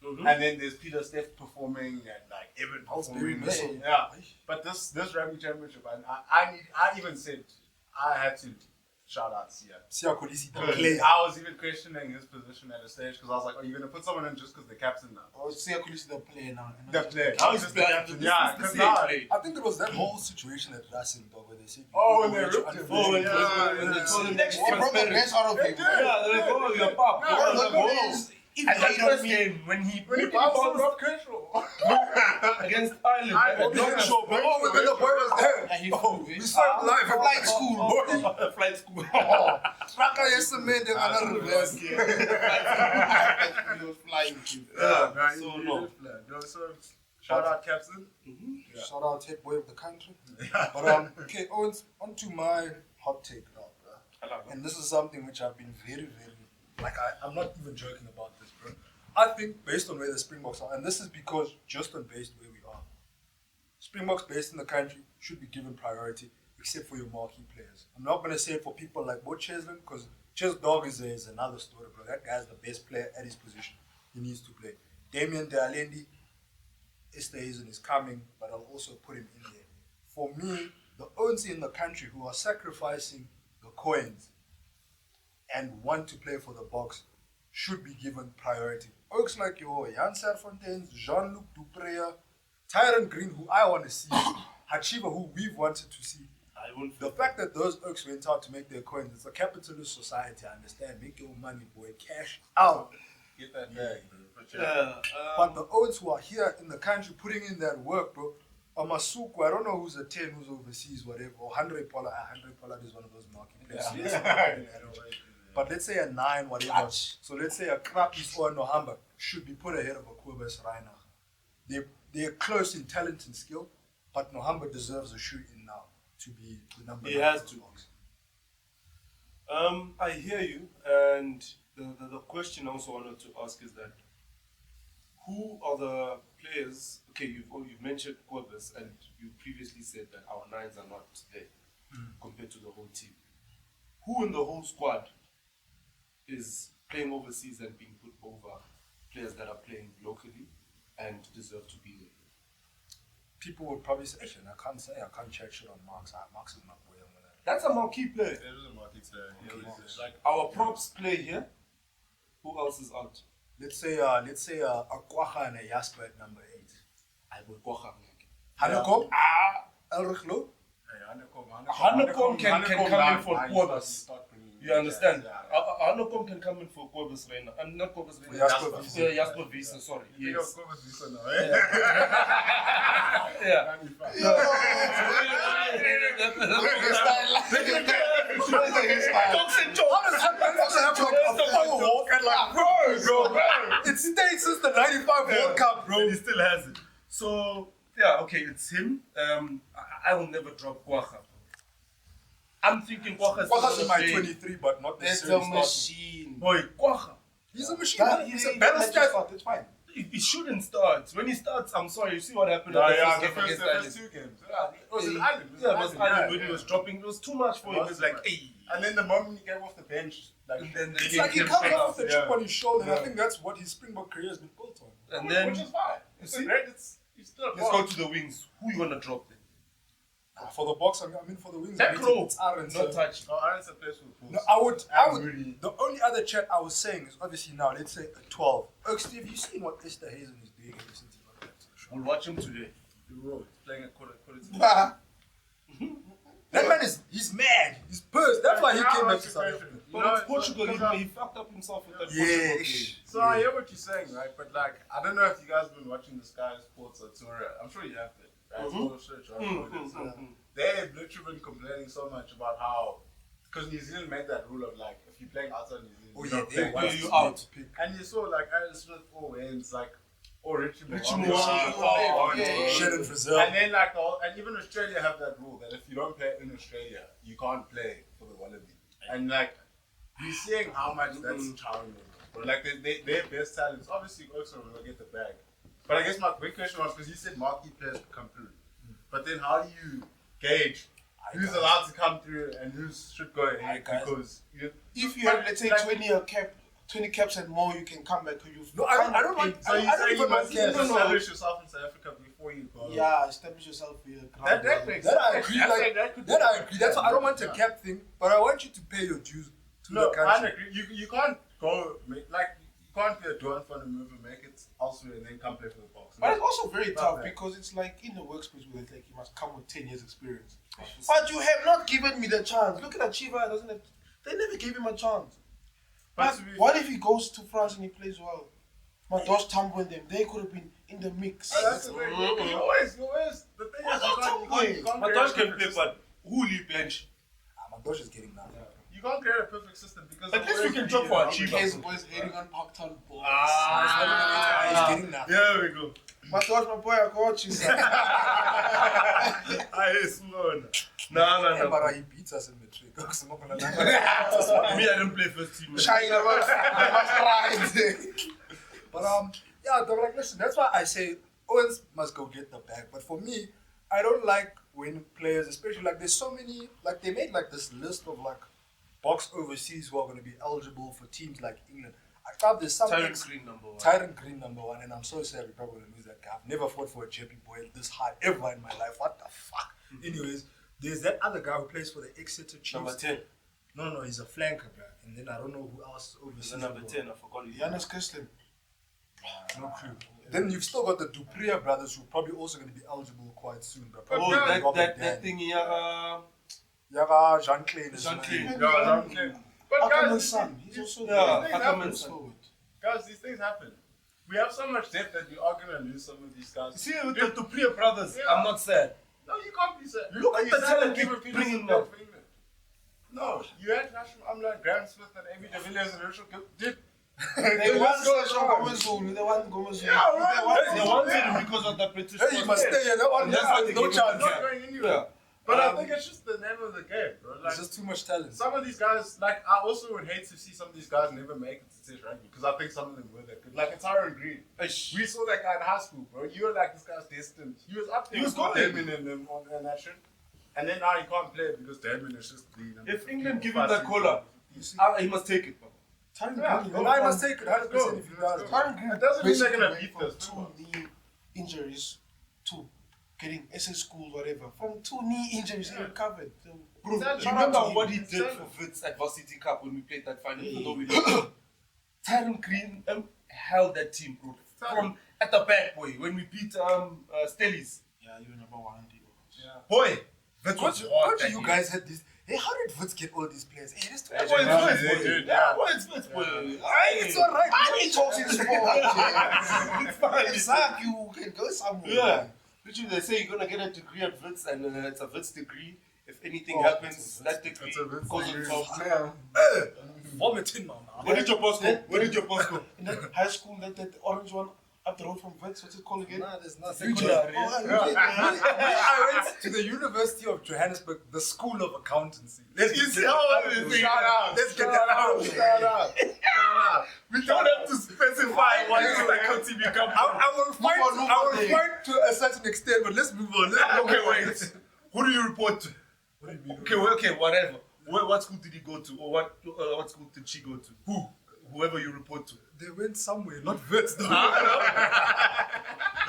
Mhm. and then there's Peter Steph performing and like Evan performing. Missile. Yeah, but this rugby championship, I even said I had to shout out Sia. Sia Kolisi, the Because player. I was even questioning his position at a stage because I was like, "Are you going to put someone in just because the captain now?" Oh, Sia Kolisi, the player now. The player. How is Just the captain? Yeah, This is because the now. same play. I think it was that whole situation at Racing, dog, where they said. Oh, when they "Oh, ripped him. oh, when Yeah, they yeah, told him yeah. next They brought the transparent. best out of him. Yeah, they're like, oh, you're pop. Yeah, Oh, the like, goal oh. is- In if the they don't first mean- game, when he bounced bounced Rob Kershaw. against Ireland, Ireland. Not Yeah. sure, but Oh, when the boy was there. And he Oh, flew, we eh? started live at flight school, boy. flight school. Rugga yesterday, they're gonna reverse. He was flying. Yeah, man, so he no. did fly. Yo, so shout out captain. Yeah. Shout out head boy of the country. But okay, on to my hot take now, bro. And this is something which I've been very, I'm not even joking about this, bro. I think based on where the Springboks are, and this is because just on based where we are, Springboks based in the country should be given priority, except for your marquee players. I'm not gonna say it for people like Bo Cheslin, because Ches Dog is another story, bro. That guy's the best player at his position. He needs to play. Damien De Alendi, Esterhazen is coming, but I'll also put him in there. For me, the owners in the country who are sacrificing the coins and want to play for the box should be given priority. Oaks like your Jan Serfontaines, Jean-Luc Duprea, Tyron Green, who I want to see, Hachiva, who we've wanted to see. The fact that those Oaks went out to make their coins, it's a capitalist society, I understand. Make your money, boy. Cash out. Get that bag, bro. But the Oats who are here in the country putting in that work, bro, Amasuku, I don't know who's a 10, who's overseas, whatever, or 100 Pollard is one of those market players. But let's say a 9, whatever. So let's say a Krapis or a Nohamba should be put ahead of a Kobus Reiner. They're close in talent and skill, but Nohamba deserves a shoe in now to be the number. He has to. I hear you, and the question I also wanted to ask is that who are the players? Okay, you've mentioned Kobus, and you previously said that our 9s are not there compared to the whole team. Who in the whole squad is playing overseas and being put over players that are playing locally and deserve to be there? People would probably say, I can't check shit on Marks. Marks is my boy. That's a marquee player. It is a market player. Okay. Like Our props play here. Who else is out? Let's say Akwaha and a Jasper at number 8. I will go Hanukom, Elrichlo. Hanukom can come in for Kobus. You understand? Hanukom can come in for Kobus Reina. I'm not Kobus Reina. Jasper Wiese, sorry. Yes. Yeah. It stays since the 95 World Cup, bro. He still has it. So, yeah, okay, it's him. I will never drop Kwacha. I'm thinking Kwacha's in my Kwacha. 23, but not That's necessarily a starting. Machine. Boy, Kwacha. He's a machine. He's a better stat. It's fine. He shouldn't start. When he starts, I'm sorry, you see what happened the at the first first game against 2 Ireland. games. It was an island. Yeah, it was Ireland when he was dropping. It was too much for him. It was like, hey. And then the moment he came off the bench, like, And then the It's game like he came comes straight off up. the chip on his shoulder, and I think that's what his Springbok career has been built on. And then which is fine. It's great. It's still a let's go to the wings. Who you gonna drop then? For the box, I mean for the wings. Tackle. It's Aaron's. Not touch. Oh, Aaron's a place with balls. No, I would. Really. The only other chat I was saying is obviously now, let's say a 12. Steve, you seen what Esther Hazen is doing ever since he got back to the show? We'll watch him today. He's playing a quality. That man he's mad. He's pissed. That's why he came back to South Africa. But it's Portugal, he fucked up himself with that Portugal game. So I hear what you're saying, right? But like, I don't know if you guys have been watching the Sky Sports or Tour. I'm sure you have been. Right? It's all search, right? They've literally been complaining so much about how, because New Zealand made that rule of like, if you're playing outside New Zealand, they want you out. And you saw like Aaron Smith or Wayne's like, or Richie Shannon Brazil. And then like and even Australia have that rule that if you don't play in Australia, you can't play for the Wallabies. And like you're seeing how much that's challenging. But like their best talents obviously also will get the bag. But I guess my big question was because you said marquee players could come through. But then how do you gauge who's allowed to come through and who should go ahead? Because if you have, let's say, 20 caps and more, you can come back. No, I don't want. So you say you must establish yourself in South Africa before you go. Yeah, establish yourself here. That makes That I sense. agree. That I agree. That's why I don't want a cap thing, but I want you to pay your dues to No, the I country. agree. You can't go you can't be a Duan for the move and make it elsewhere and then come play for the Box. But it's also very tough because it's like in the workspace where it's like you must come with 10 years experience. But you have not given me the chance. Look at Achiva, doesn't it? They never gave him a chance. But what if he goes to France and he plays well? Madosh Tambo and them, they could have been in the mix. That's the thing. You always. The thing is, you can't Madosh can play, but who will you bench? Madosh is getting that. You can't create a perfect system because At least we can talk for Achiva. His boys hating on Parktown boys. He's getting that. There we go. Madosh, my boy, I got you. No. But he beats us in the trick. Me, I don't play first team. China, But yeah, like listen, that's why I say Owens must go get the bag. But for me, I don't like when players, especially like there's so many, like they made like this list of like box overseas who are going to be eligible for teams like England. I thought there's some Tyrant Green number 1. Tyrant Green number 1, and I'm so sad we're probably going to lose that guy. I've never fought for a JP boy this hard ever in my life. What the fuck? Anyways, there's that other guy who plays for the Exeter Chiefs. Number 10. No, he's a flanker, bro. And then I don't know who else overseas. The number 10, I forgot his Janus Christian. No clue. Then you've still got the Dupria brothers who are probably also going to be eligible quite soon. Bro. Oh, Probably that thing here. Yaga Jean-Claude. Jean-Claude. But Ackerman's guys, son. He's also Ackerman's forward. guys, these things happen. We have so much depth that we are going to lose some of these guys. See, with the Dupria brothers, Yeah. I'm not sad. No, you can't be sad. Look Are at you the sad talent that you're Kevin Peters bringing is now. for England? No, you had Hashim Amla, Graham Smith, and Amy de Villiers and Richard did. They want Sergio Gomez. They want Gomez. Yeah, right. They wanted him because of the British. Hey, you must stay here. No one That's why they no give him chance. Not going anywhere. Yeah. But I think it's just the name of the game, bro. Like, There's just too much talent. some of these guys, like, I also would hate to see some of these guys never make it to Test Rugby because I think some of them were that good. Like, it's Tyron Green. We saw that guy in high school, bro. You were like, this guy's destined. He was up there. He was with going. Damon and them on that shit. And then now he can't play because Damon is just the number If 15 England give or him that 5 collar, season. he must take it, bro. And I must take it 100% if he does. It doesn't mean they're going to beat from us. 2 knee injuries to getting SS school, whatever. From 2 knee injuries, he recovered. So, Bro, Exactly. you remember Shout out to what him. he did for Wits at Varsity Cup when we played that final? Even though we lost. Tyron Green held that team, bro. From at the back, boy, when we beat Stellies. yeah, you're number 1. Boy, Wits was hot. What that you year. guys had this? Hey, how did Woods get all these players? Hey, this too much. Boy, it's Yeah, Wits, they boy. did, Yeah, yeah. boy, it's Wits, boy. It's alright. I need talks in sport. It's fine. Exactly, you can go somewhere. Yeah. Literally, they say you're gonna get a degree at Wits, and it's a Wits degree. If anything Oh, happens, that degree It's a Wits goes on degree. top. Vomiting, man. Where did your boss go? Where did your boss go? In that high school, that orange one up the road from Wits, what's it called again? Nah, there's nothing. Future. I went to the University of Johannesburg, the School of Accountancy. Let's get that out. Shout out. Let's get that out. Shout out. We don't have to specify what is the country we come from. I will fight to a certain extent, but let's move on. Okay, wait. Who do you report to? What do you mean? Okay, whatever. What school did he go to, or what school did she go to? Whoever you report to. They went somewhere, not Wits though.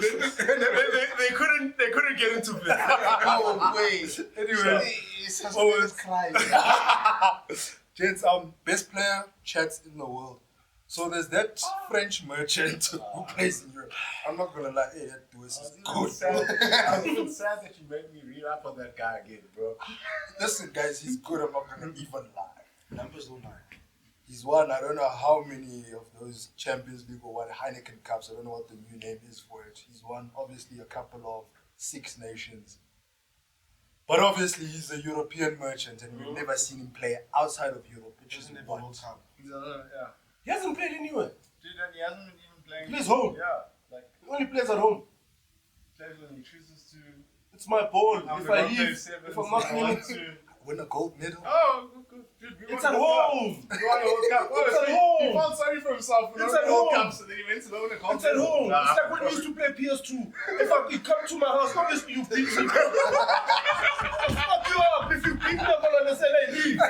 They couldn't get into bed. Oh, wait. Anyway, It's always crying. gents, best player chats in the world. So there's that French merchant who plays in Europe. I'm not gonna lie, hey, that dude is good. I was even sad that you made me read up on that guy again, bro. Listen, guys, he's good. I'm not gonna even lie. Numbers don't lie. He's won, I don't know how many of those Champions League or what, Heineken Cups. I don't know what the new name is for it. He's won, obviously, a couple of Six Nations. But obviously, he's a European merchant, and we've never seen him play outside of Europe, which is Doesn't what. World Cup. Yeah. He hasn't played anywhere. Dude, and he hasn't been even playing. He plays home. Yeah. Like, He only plays at home. plays when he chooses to. It's my ball. I'm If gonna I play leave, sevens if I'm not I want winning, to. Win a gold medal. Oh, good. Dude, we it's won at the World Cup. home. We won the World Cup. Oh, It's at he home. felt sorry for himself. It's at World home. Cups, and then he went to the owner. It's at home. It's like when we used to play PS2. If you come to my house, obviously you beat me. I'll fuck you up if you beat me up and I say, hey, leave.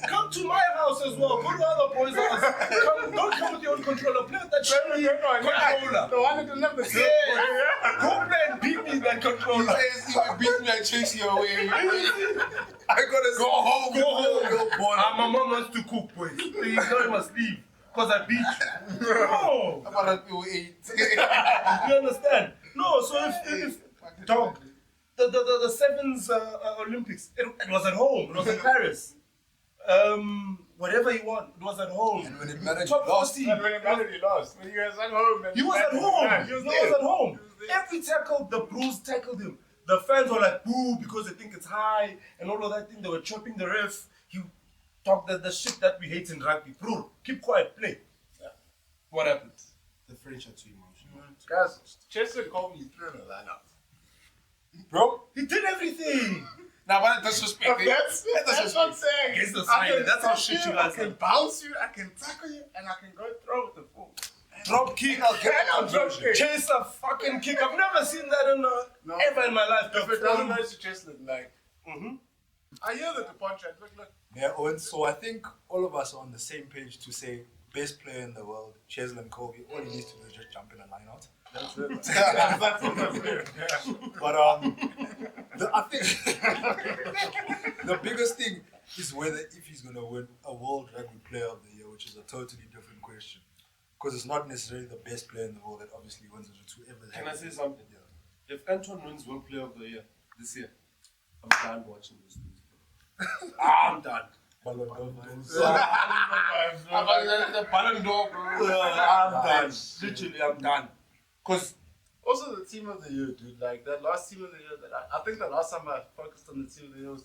Come to my house as well. Go to other boys' house. Don't come with your own controller. Play with that shitty controller. The one that doesn't have the grip. Yeah. Go play and beat me with that controller. If you beat me, I chase you away. I gotta Go home. Go home. My mom wants to cook, boy. So you know you must leave. Because I beat you. No. I'm gonna do 8. You understand? No, so if dog, the sevens Olympics, it was at home. It was in Paris. Whatever you want, it was at home. And when it mattered, Top you lost. 40. And when he lost, when he was at home. He was at home. He was He there. was at home. He was there. Every tackle, the Blues tackled him. The fans were like, boo, because they think it's high and all of that thing. They were chopping the ref. He talked the shit that we hate in rugby. Bro, keep quiet, play. Yeah. What happened? The French are too emotional. Guys, Cheslin Kolbe threw in a lineup. Bro, He did everything. Now, but disrespect. That's what I'm saying. Against the I side, can that's how tackle shit you I guys can are. bounce you, I can tackle you, and I can go throw with the full. Drop kick. I'll get And I'll the drop conversion. kick. Chase a fucking kick. I've never seen that ever in my life. If it doesn't go to Cheslin, like, Mm-hmm. I hear the Dupont chat. Look. Yeah, Owen, so I think all of us are on the same page to say best player in the world, Cheslin Kolbe. All he needs to do is just jump in a line out. That's it. That's what I'm saying. Yeah. But I think the biggest thing is whether if he's gonna win a World Rugby Player of the Year, which is a totally different question, because it's not necessarily the best player in the world that obviously wins it. It's whoever. Can I say something? Yeah. If Antoine wins World Player of the Year this year, I'm done watching this news. I'm done. Ballon d'Or. The Ballon d'Or, bro. I'm done. Literally, I'm done. Because Also, the team of the year, dude. Like, that last team of the year, I think the last time I focused on the team of the year was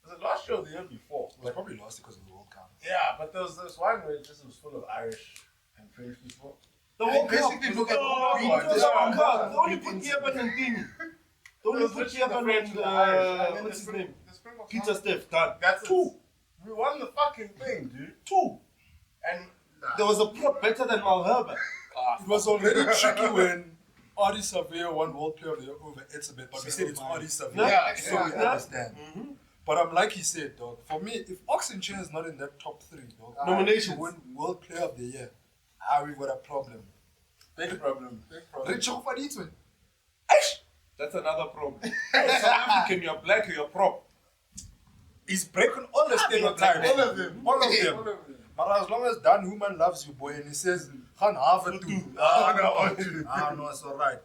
was it last year or the year before? It was probably lost because of the World Cup. Yeah, but there was this one where it just was full of Irish and French people. the I World basically Cup. look at Oh, the it was yeah. a World Cup. They only Beat put into Kieban and Dini. They It only was put literally the Kieban French and and the Irish. And then what's his the name? Springboks Peter won. Steph. Done. That's Two. it. We won the fucking thing, dude. Two. And There was a prop better than Malherbe. It was already tricky when Adi Savea won World Player of the Year over Etzebeth, but we said it's Adi Savea, Yeah, so we yeah. understand. But I'm like he said, dog. For me, if Oxenchair is not in that top 3, dog, Nominations. to win World Player of the Year, we got a problem. big problem. Richard Faditwe. That's another problem. South African, you're black or you're prop. He's breaking all the stereotypes. All of them. All of them. All of them. But as long as Dan Human loves you, boy, and he says, "Gaan Harvard too." No, it's alright.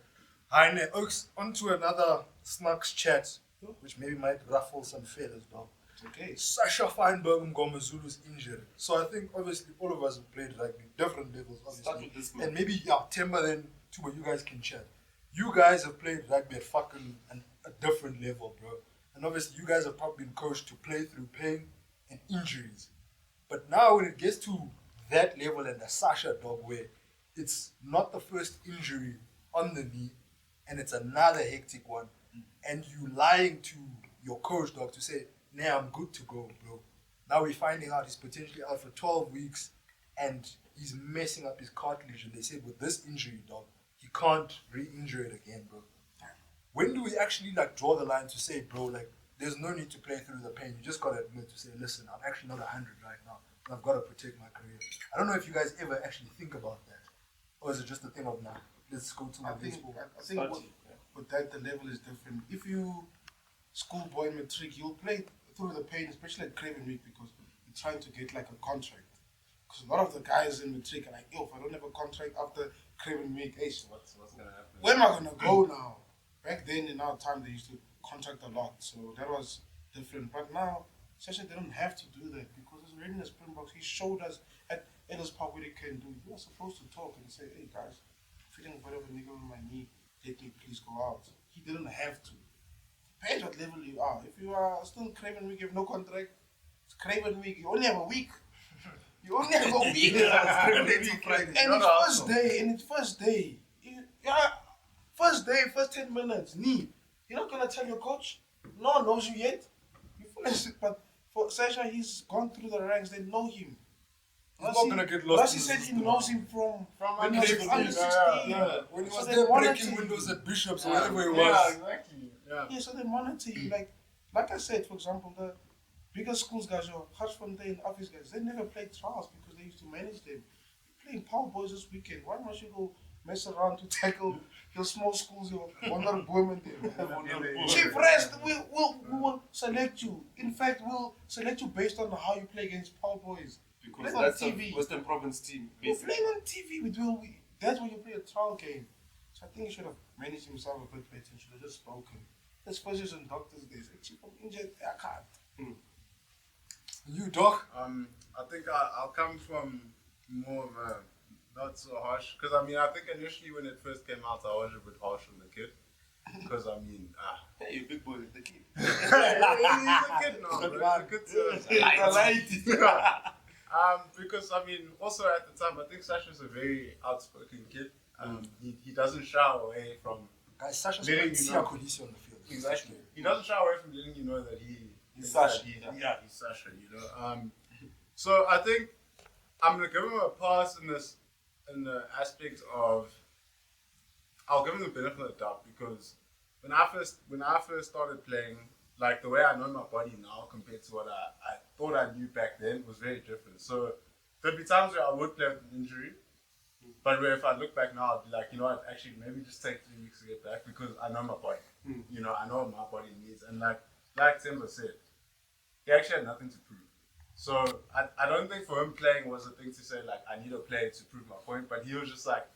Heine, Oaks, on to another Snacks chat, which maybe might ruffle some feathers, dog. Okay. Sasha Feinberg Ngomezulu's injury. So I think obviously all of us have played rugby, different levels, Start obviously. with this man. And maybe Timber then too, but you guys can chat. You guys have played rugby at fucking a different level, bro. And obviously you guys have probably been coached to play through pain and injuries. But now when it gets to that level and the Sasha dog where it's not the first injury on the knee and it's another hectic one, and you lying to your coach dog to say, nah, I'm good to go, bro. Now we're finding out he's potentially out for 12 weeks and he's messing up his cartilage, and they say with this injury, dog, he can't re-injure it again, bro. When do we actually like draw the line to say, bro, like there's no need to play through the pain? You just gotta admit to say, listen, I'm actually not 100 right now, and I've got to protect my career. I don't know if you guys ever actually think about that, or is it just a thing of now? let's go to I my think baseball. I think with that the level is different. If you schoolboy matric, you'll play through the pain, especially at Craven Week, because you're trying to get like a contract. Because a lot of the guys in matric are like, yo, if I don't have a contract after Craven Week, hey, What's gonna happen? where am I gonna go now? Back then in our time they used to contract a lot, so that was different. But now, Sasha, they don't have to do that because it's already in the Springboks. He showed us at Ellis Park what he can do. We were supposed to talk and say, hey guys, feeling a bit of a nigga on my knee, let me please go out. He didn't have to. Depends what level you are. If you are still Craven Week, you have no contract, it's Craven Week, you only have a week. You only have a week. And it's first day, first 10 minutes, knee. You're not gonna tell your coach, no one knows you yet. You finish it, but for Sasha, he's gone through the ranks, they know him. He's not gonna get lost. He said he knows him from when he was under 16. When he was So they there monitor breaking him. windows at Bishops or wherever he Yeah, was. exactly. Yeah, so they monitor you. Like I said, for example, the bigger schools guys, your Hartsfontein, office guys, they never played trials because they used to manage them. You're playing Power Boys this weekend. Why must you go mess around to tackle your small schools, your Wonder Women there? Chief Rest, we will select you. In fact, we'll select you based on how you play against Power Boys. Because Play on that's TV. a Western Province team. You're Basically. playing on TV. That's when you play a trial game. So I think he should have managed himself a bit better. He should have just spoken. There's physicians and doctors there. Say, Chief, I'm injured. I can't. You, Doc? I think I'll come from more of a not so harsh, because I mean I think initially when it first came out I was a bit harsh on the kid, because I mean Hey, you big boy, the kid. he's a kid now, bro. He's a kid. Because I mean also at the time I think Sasha's a very outspoken kid. He doesn't shy away from Guys, Sasha's letting playing you Sia know. Kolisi on the field. Exactly. He doesn't shy away from letting you know that He's Sasha. He's Sasha, you know. So I think I'm gonna give him a pass in the aspect of I'll give him the benefit of the doubt, because when I first started playing, like the way I know my body now compared to what I thought I knew back then was very different. So there'd be times where I would play with an injury, but where if I look back now, I'd be like, you know what, actually maybe just take 3 weeks to get back because I know my body. You know, I know what my body needs. And like Timber said, he actually had nothing to prove. So I don't think for him playing was a thing to say like I need to play to prove my point, but he was just like,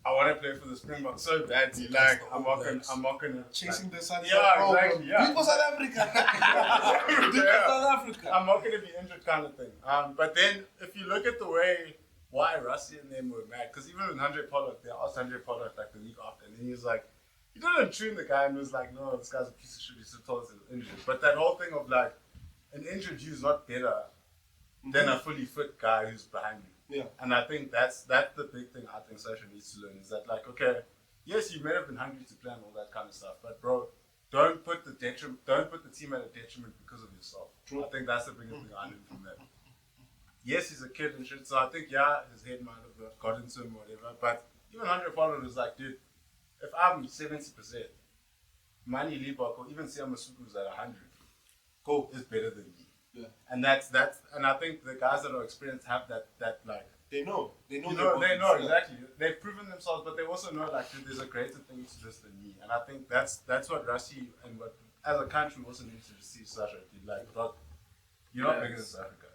I want to play for the Springboks so badly. Like I'm not gonna Chasing the sun. Yeah, exactly. Yeah. People South Africa. South Africa. I'm not gonna be injured, kind of thing. But then if you look at the way why Rusty and them were mad, because even with Andre Pollard, they asked Andre Pollard like the week after, and then he was like, he didn't tune the guy and was like, no, this guy's a piece of shit. He still told us he was injured. But that whole thing of like, an injured you is not better than a fully fit guy who's behind you. Yeah. And I think that's the big thing I think Sasha needs to learn is that like, okay, yes, you may have been hungry to play and all that kind of stuff, but bro, don't put the team at a detriment because of yourself. True. I think that's the biggest thing I learned from that. Yes, he's a kid and shit, so I think his head might have got into him or whatever. But even 100 Pollard was like, dude, if I'm 70%, Mani Libok or even Siya Masuku is at 100. Go is better than me. Yeah. And that's and I think the guys that are experienced have that like They know. They know. they know exactly. They've proven themselves, but they also know like dude, there's a greater thing to this than me. And I think that's what Rassi and what as a country also needs to see Sasha. Dude, like, bro, you're not bigger than South Africa.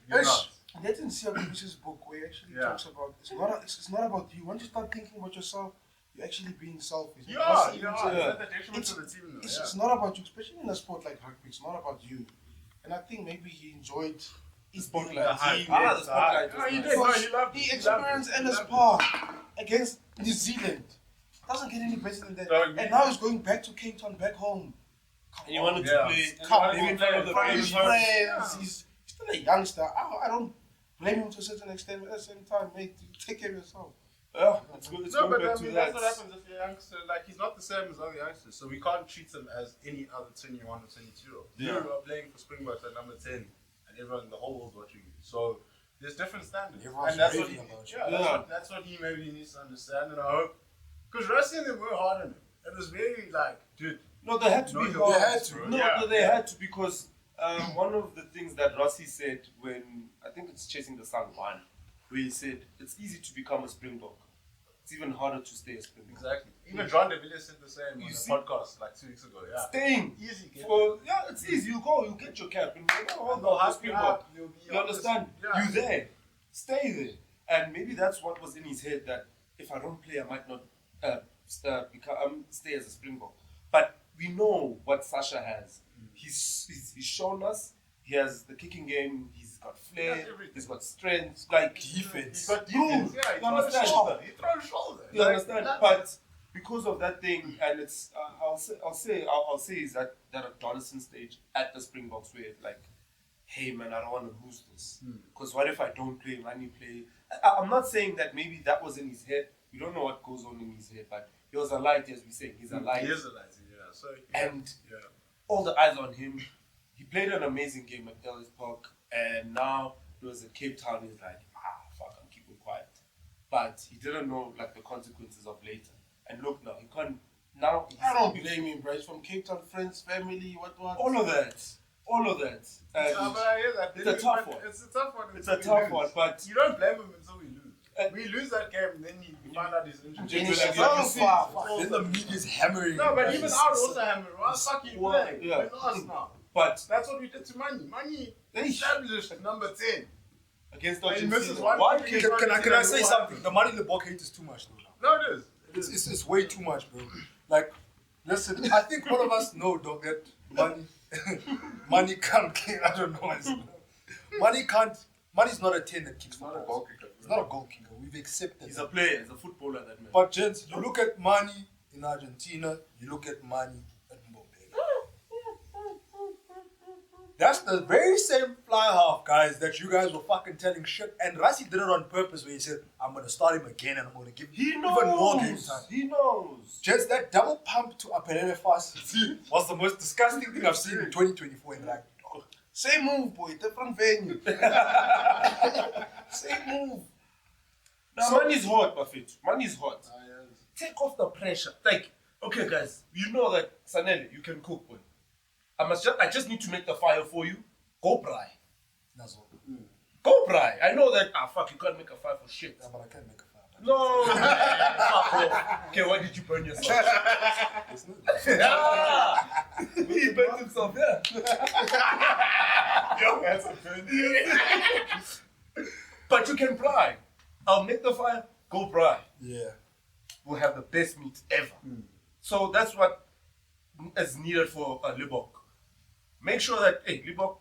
You're not. That's in Sia Kolbe's book where he actually talks about it's not about you. Once you start thinking about yourself, you're actually being selfish. You are. The detriment to the team, though. It's not about you, especially in a sport like rugby. It's not about you. And I think maybe he enjoyed his spotlight. The spotlight. He did. No, he loved it. He experienced Ellis Park against New Zealand. Doesn't get any better than that. And now he's going back to Cape Town, back home. And he wanted to play. Maybe in front of the his British friends. He's still a youngster. I don't blame him to a certain extent, but at the same time, mate, take care of yourself. Yeah, it's good. No, but I mean, that's what happens if you're a youngster. Like, he's not the same as other youngsters, so we can't treat him as any other 21 or 22-year-old. You are playing for Springboks at number 10, and everyone in the whole world's watching you. So there's different standards. Everyone's And that's what raving he, about you. that's what he maybe needs to understand, and I hope. Because Rusty and them were hard on him. It was very like, dude. No, they had to be hard. They had to. No, they had to because one of the things that Rossi said when, I think it's Chasing the Sun 1, where he said, it's easy to become a Springbok. it's even harder to stay a Springbok. Exactly. Even John de Villiers said the same You on see? the podcast like 2 weeks ago. Yeah. Staying. Easy. It's easy. You go, you get your cap, and They'll hype you Springbok. up, you'll be You understand? Yeah. You there. Stay there. And maybe that's what was in his head, that if I don't play, I might not stay as a Springbok. But we know what Sasha has. He's shown us. He has the kicking game. He's got flair. He has everything. He's got strength, like Defense. He's got defense. Bro, Yeah, he you understand? throws shoulder. You understand? But because of that thing, and it's I'll say is that adolescent stage at the Springboks where it's like, hey man, I don't want to lose this. Because what if I don't play? Money play. I'm not saying that maybe that was in his head. We don't know what goes on in his head, but he was a light, as we say. He's a light. He is a light, yeah. So, And yeah. all the eyes on him. He played an amazing game at Ellis Park, and now he was at Cape Town. He's like, fuck, I'm keeping quiet. But he didn't know like the consequences of later. And look now, he can't. Now I don't blame him, bro. He's from Cape Town, friends, family, what. all of that. And But I hear that. it's a tough one. It's a tough one. It's a tough one, but you don't blame him until we lose. We lose that game, and then you find out he's injured. Then Finish like, it. you see, Then the media's hammering. No, but him, even guys. out also hammer. Well, fuck you playing. Yeah. We're lost now. but That's what we did to Money. Money established at number 10. against And he misses Argentina, one kick. kick. Can I say something? The money in the box hate is too much, though. No, it is. It's way too much, bro. Like, listen, I think all of us know, dog, that money can't kick. I don't know. Money's not a 10 that kicks Not a footballs. goal kicker. It's not a goal kicker. We've accepted He's that. a player, he's a footballer, that man. But, gents, you look at money in Argentina, you look at money at Mbombe. That's the very same fly half, guys, that you guys were fucking telling shit. And Rassi did it on purpose where he said, I'm going to start him again and I'm going to give him He even more game knows. time. He knows. Just that double pump to Apelele Fast was the most disgusting thing I've seen in 2024 in rugby. Same move, boy. Different venue. Same move. Now, money's hot, Buffett. Money's hot. Take off the pressure. Like, okay, guys, you know that Sanele, you can cook, boy. I just need to make the fire for you. Go pry. That's all. Go pry. I know that. Fuck, you can't make a fire for shit. Yeah, but I can't make a fire. No, man, fuck off. Okay, why did you burn yourself? It's not. He burned himself, yeah. Yo, that's a good. But you can pry. I'll make the fire. Go pry. Yeah. We'll have the best meat ever. So that's what is needed for Libok. Make sure that, hey, Libok,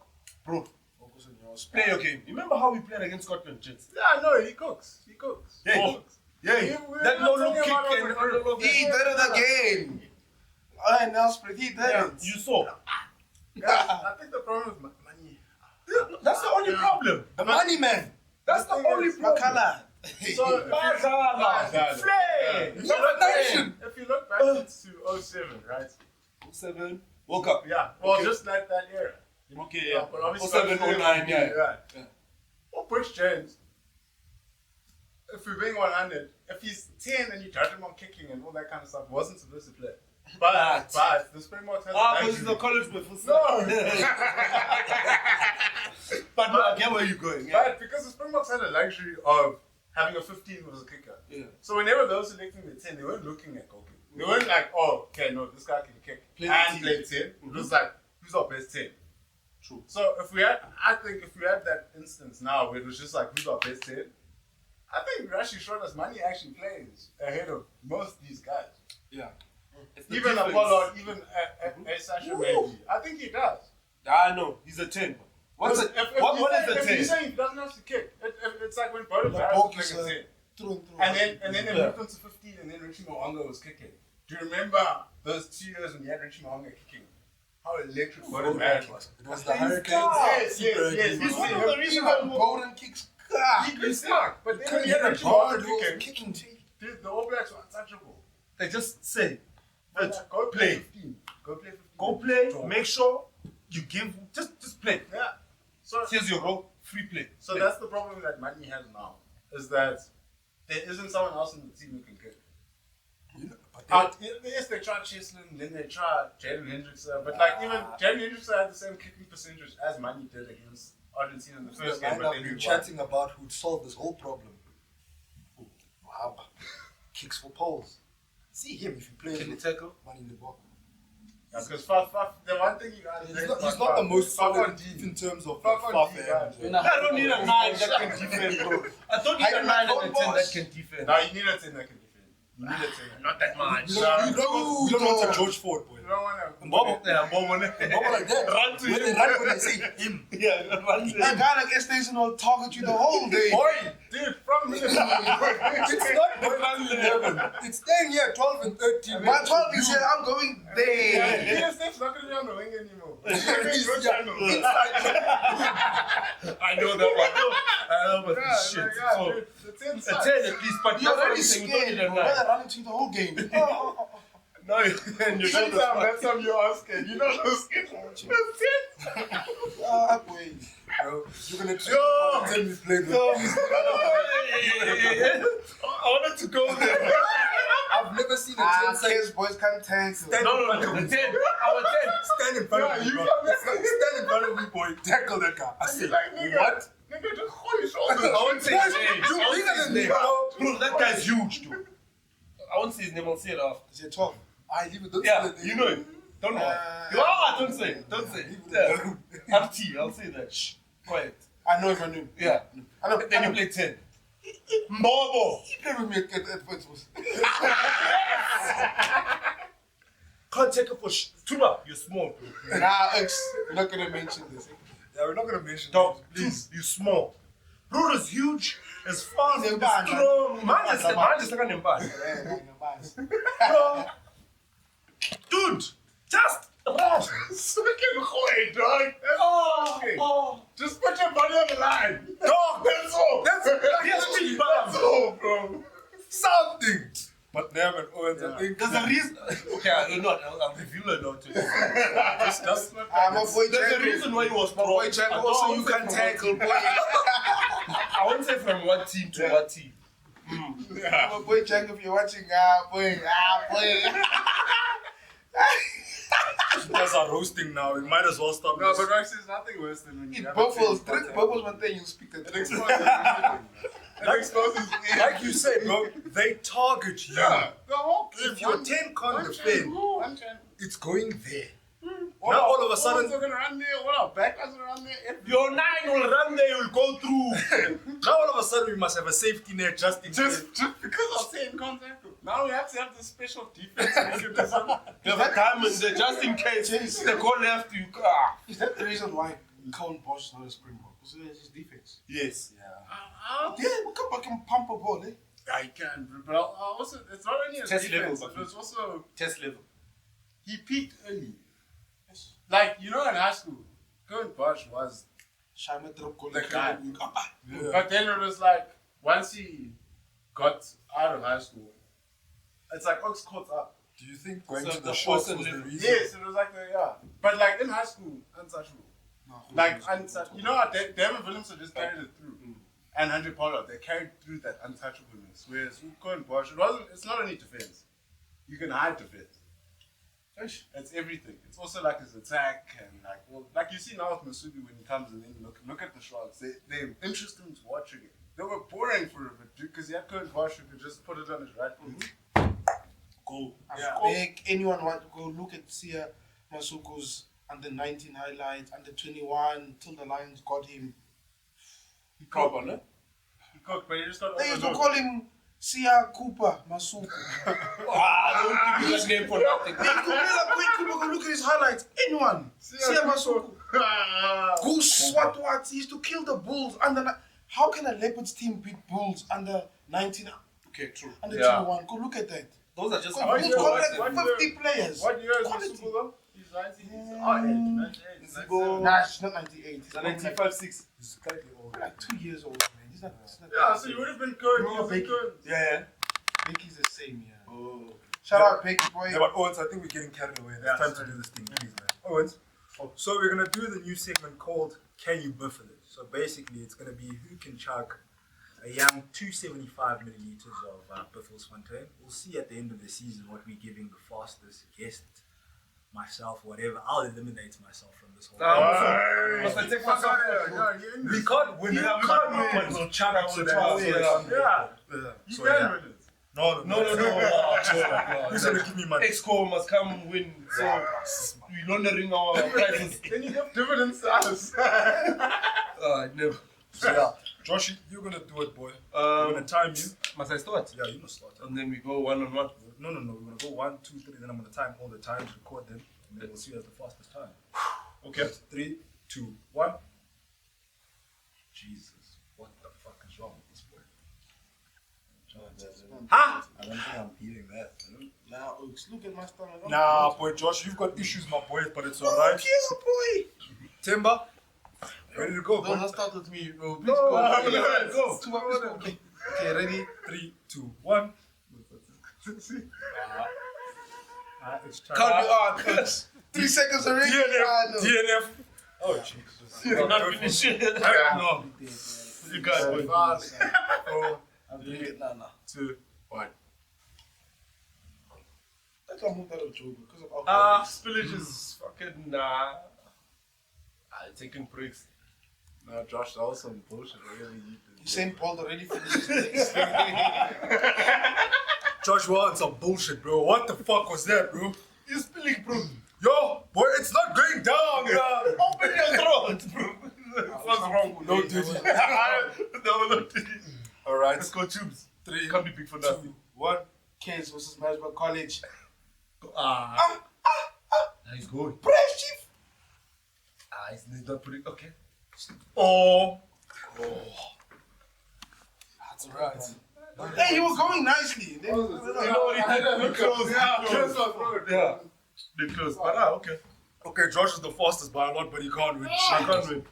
bro, Focus on yours. play your game. Remember how we played against Scotland, Jets? Yeah, no, he cooks. He cooks. Yeah, He he- cooks. Yeah, We're that not low talking kick about and over- all of that. He did it again. Alright, now spread. He did Yeah, it. you saw. Guys, I think the problem with Money. That's the only problem. The money, man. That's the thing only is, problem. Makala. So, Bazala. Flay. If you look Nation. back, if you look back to 07, right? 07. Woke up. Yeah. Well, Okay. just like that era. Okay, yeah. But obviously 07, 09, yeah. Right. Yeah. Or push James. If we're being 100, if he's 10 and you judge him on kicking and all that kind of stuff, wasn't supposed to play. But the Springboks has Because he's a college boy. No! But no, I get where you're going. Yeah. But because the Springboks had a luxury of having a 15 was a kicker. Yeah. So whenever they were selecting the 10, they weren't looking at goal kicking. They weren't like, oh, okay, no, this guy can kick Play and the play 10. It was like, who's our best 10? True. So I think if we had that instance now where it was just like, who's our best 10? I think Rashi showed us Money actually plays ahead of most of these guys. Yeah. Even Apollo, even a Sasha maybe. I think he does. I know. He's a 10. What is If the If you're 10? saying he doesn't have to kick, it's like when Bodo The Barrett bulk was is playing a 10. through. And then they moved on to 15 and then Richie Mo'onga was kicking. Do you remember those 2 years when you had Richie Mo'onga kicking? How electric Bodo Barrett was. It was the He's Hurricanes. Yes. He's one of the reasons Even why. Bowden kicks. He could start, but then when Couldn't you had hit a Richie ball, Mo'onga it was kicking, kicking too. dude, the All Blacks were untouchable. They just say, But but go play 15. Go play 15. go play, Draw. make sure you give, just play. Yeah. So Here's your role, free play. So Play. that's the problem that Money has now, is that there isn't someone else in the team who can kick. You know, but then- Yes, they tried Cheslin, then they tried Jaden Hendricks, but like even Jaden Hendricks had the same kicking percentage as Money did against Argentina in the Who's first the game, man but I've then we been won. chatting about who'd solve this whole problem? Wahaba. kicks for poles. See him if you play Can you tackle? one in the ball. Because Faf, the one thing you guys He's not the most solid in terms of Faf Faf and and- I don't need a 9 that can defend, bro. I don't need a 9 and a 10 that can defend. No, you need a 10 that can defend. You need a 10. Not that much. You don't want a George Ford, boy. You don't want to. Bobo. Yeah, Bobo. Bobo like that. Run to When they him. run, when they say him. Yeah, run to That him. guy like S-Station will target you the whole day. Boy, Dude, from me. it's not going 11. It's staying here 12 and 13. My 12 is here, I'm going there. Yeah, Steph's not going to be on the wing anymore. I know that one. I know, but shit. So, It's a 10 at least, but You're that's what very I'm saying. We don't scared. need a Bro. 9. They're running to you the whole game. No, and you're Next time, that's time you're asking. You know those kids. Ah, boy. Bro, you're going to tell me play with. I wanted to go there. I've never seen a 10 say Kids, boys can't tackle. stand No, in front the of 10. me. Our 10. Stand in front of me, bro. Stand in front of me, boy. Tackle that guy. I said, Like, nigga. what? Nigga, just hold your shoulders. I won't say his name. You I won't bigger say his than me, name. bro. Bro, that guy's huge, dude. I won't say his name, I'll say it after. Is it 12? I leave it. Don't Yeah, say that. you know it. Don't know. Don't say it. Don't say it. Yeah. RT, I'll say that. Shh. Quiet. I know if I knew. Yeah. I know. Then you play 10. Mbobo. You play with me at first. Can't take it for Tuma, you're small, bro. Nah, X, we're not gonna mention this. Yeah, we're not going to mention Dog, that. please, you small. Bro is huge, as fast, He's a as man, strong. man. Mine is like an embarrassment. Bro. Dude, just run. Fucking hoy, dog. Oh. Just put your body on the line. Dog, That's all. Yes, big bam. That's all, bro. something. But never Owens, I think. There's a reason. Okay, I'll reveal it now too. That's not My boy There's a Jango. reason why he was My pro. boy Jango, also you can tackle, boy. I won't say from what team to what team. My boy Jango, if you're watching, boy. That's our roasting now. We might as well stop. No, this. but Rex is nothing worse than when you It have buffles. a Drink bubbles one day, you speak the It truth. exposes everything. It exposes Like you said, bro, they target you. Yeah. The whole game. If your 10 can't defend, One chance. it's going there. All Now our all of a sudden- forwards are gonna run there. All our backers are run there. Every- Your 9 will run there, will go through. Now all of a sudden we must have a safety net just in case. Just because of saying contact. Now we have to have this special defense mechanism. You have a diamond there just in case they go left, you. Is that the reason why Colin Bosch is not a Springbok? Because it's his defense. Yes. Yeah, we come back and pump a ball, eh? I can, but also it's not only his Test defense, level, but it's also Test level. he peaked early. Like in high school, Colin Bosch was, Shama drop goal. The guy. Yeah. but then it was like once he got out of high school, it's like Ox caught up. Do you think going So to the the shots person was the lived- reason? Yes, it was like but like in high school, untouchable. Like untouchable. You know how David Williamson just carried it through, and Andre Pollard they carried through that untouchableness. Whereas with Colin Bosch, it's not only defense. You can hide defense. It's everything. It's also like his attack and like you see now with Masubi when he comes and then look at the shots. They're interesting to watch again. They were boring for a bit because he had Colin Bosch who could just put it on his right foot. Goal. Yeah. Big. Anyone want to go look at Sia Masuku's under 19 highlights, under 21 till the Lions got him. He cooked, He cooked, but he just got They used to overlooked. call him Sia Cooper Masuku. Don't give me that name for nothing. They used to be like, wait, Cooper, go look at his highlights. Anyone. Sia Masuku. Goose, what? He used to kill the Bulls under. How can a Leopards team beat Bulls under 19? Okay, true. Under Yeah. 21? Go look at that. Those are just Go What Bulls year got was like it? 50 players. What year is Quality. Masuku though? He's 19. Nah, she's not 98. He's like 95-6. He's slightly older. like 2 years old, man. He's not Yeah, so you would have been good. Bro, You would have been good. Yeah. Becky's the same, yeah. Oh. Shout out, Becky, boy. Yeah, but Owens, I think we're getting carried away. It's Yeah, time sorry. to do this thing, please, man. Owens. So we're gonna do the new segment called "Can You Biffle It?" So basically, it's gonna be who can chug a young 275 milliliters of Biffles Fontaine. We'll see at the end of the season what we're giving the fastest guest, myself, whatever. I'll eliminate myself from this whole. Must I take myself out? We can't win. Yeah, You we can't can't win. win. So chug Yeah, to yeah. that. Yeah. You So can yeah. win it. No. Who's gonna give me money? Exco must come and win. So we're laundering our prices. Then you give dividends to us. Never. So yeah, Josh, you're gonna do it, boy. We're gonna time you. Must I start? Yeah, you must start. And then we go one on one. No. We're gonna go 1, 2, 3. Then I'm gonna time all the times, record them, and then we'll see who has the fastest time. Okay. 3, 2, 1. Jesus, what the fuck is wrong with this boy? I don't think I'm beating that. Now, Oaks, look at my stomach. Nah, boy, Josh, you've got issues, my boy, but it's alright. boy. Timber, ready to go, boy? Don't start with me, bro. Please No, go. go. Okay, ready? 3, 2, 1. It's time. Count me on, Coach. 3 seconds already. DNF. Oh, Jesus. You're not finishing. No. You got it. 5, 4, I'm doing it now. 2, 1. I can't move that up, Joe, because of alcohol. Spillage is fucking taking breaks. No, Josh, that was some bullshit. Really, St. Paul already finishes things. Josh wants some bullshit, bro. What the fuck was that, bro? You're spilling, bro. Yo, boy, it's not going down, yeah. Open your throat, bro. What's wrong? No duty. No duty. Alright. Let's go tubes. 3, Can't be big for nothing. 2, 1. Keynes versus Management College. He's good. Press, Chief. He's not putting. Okay. Oh. That's alright. Hey, he was going nicely. Then, You know what he did? They closed. Yeah. They closed. But okay. Okay, Josh is the fastest by a lot, but he can't win. I can't win.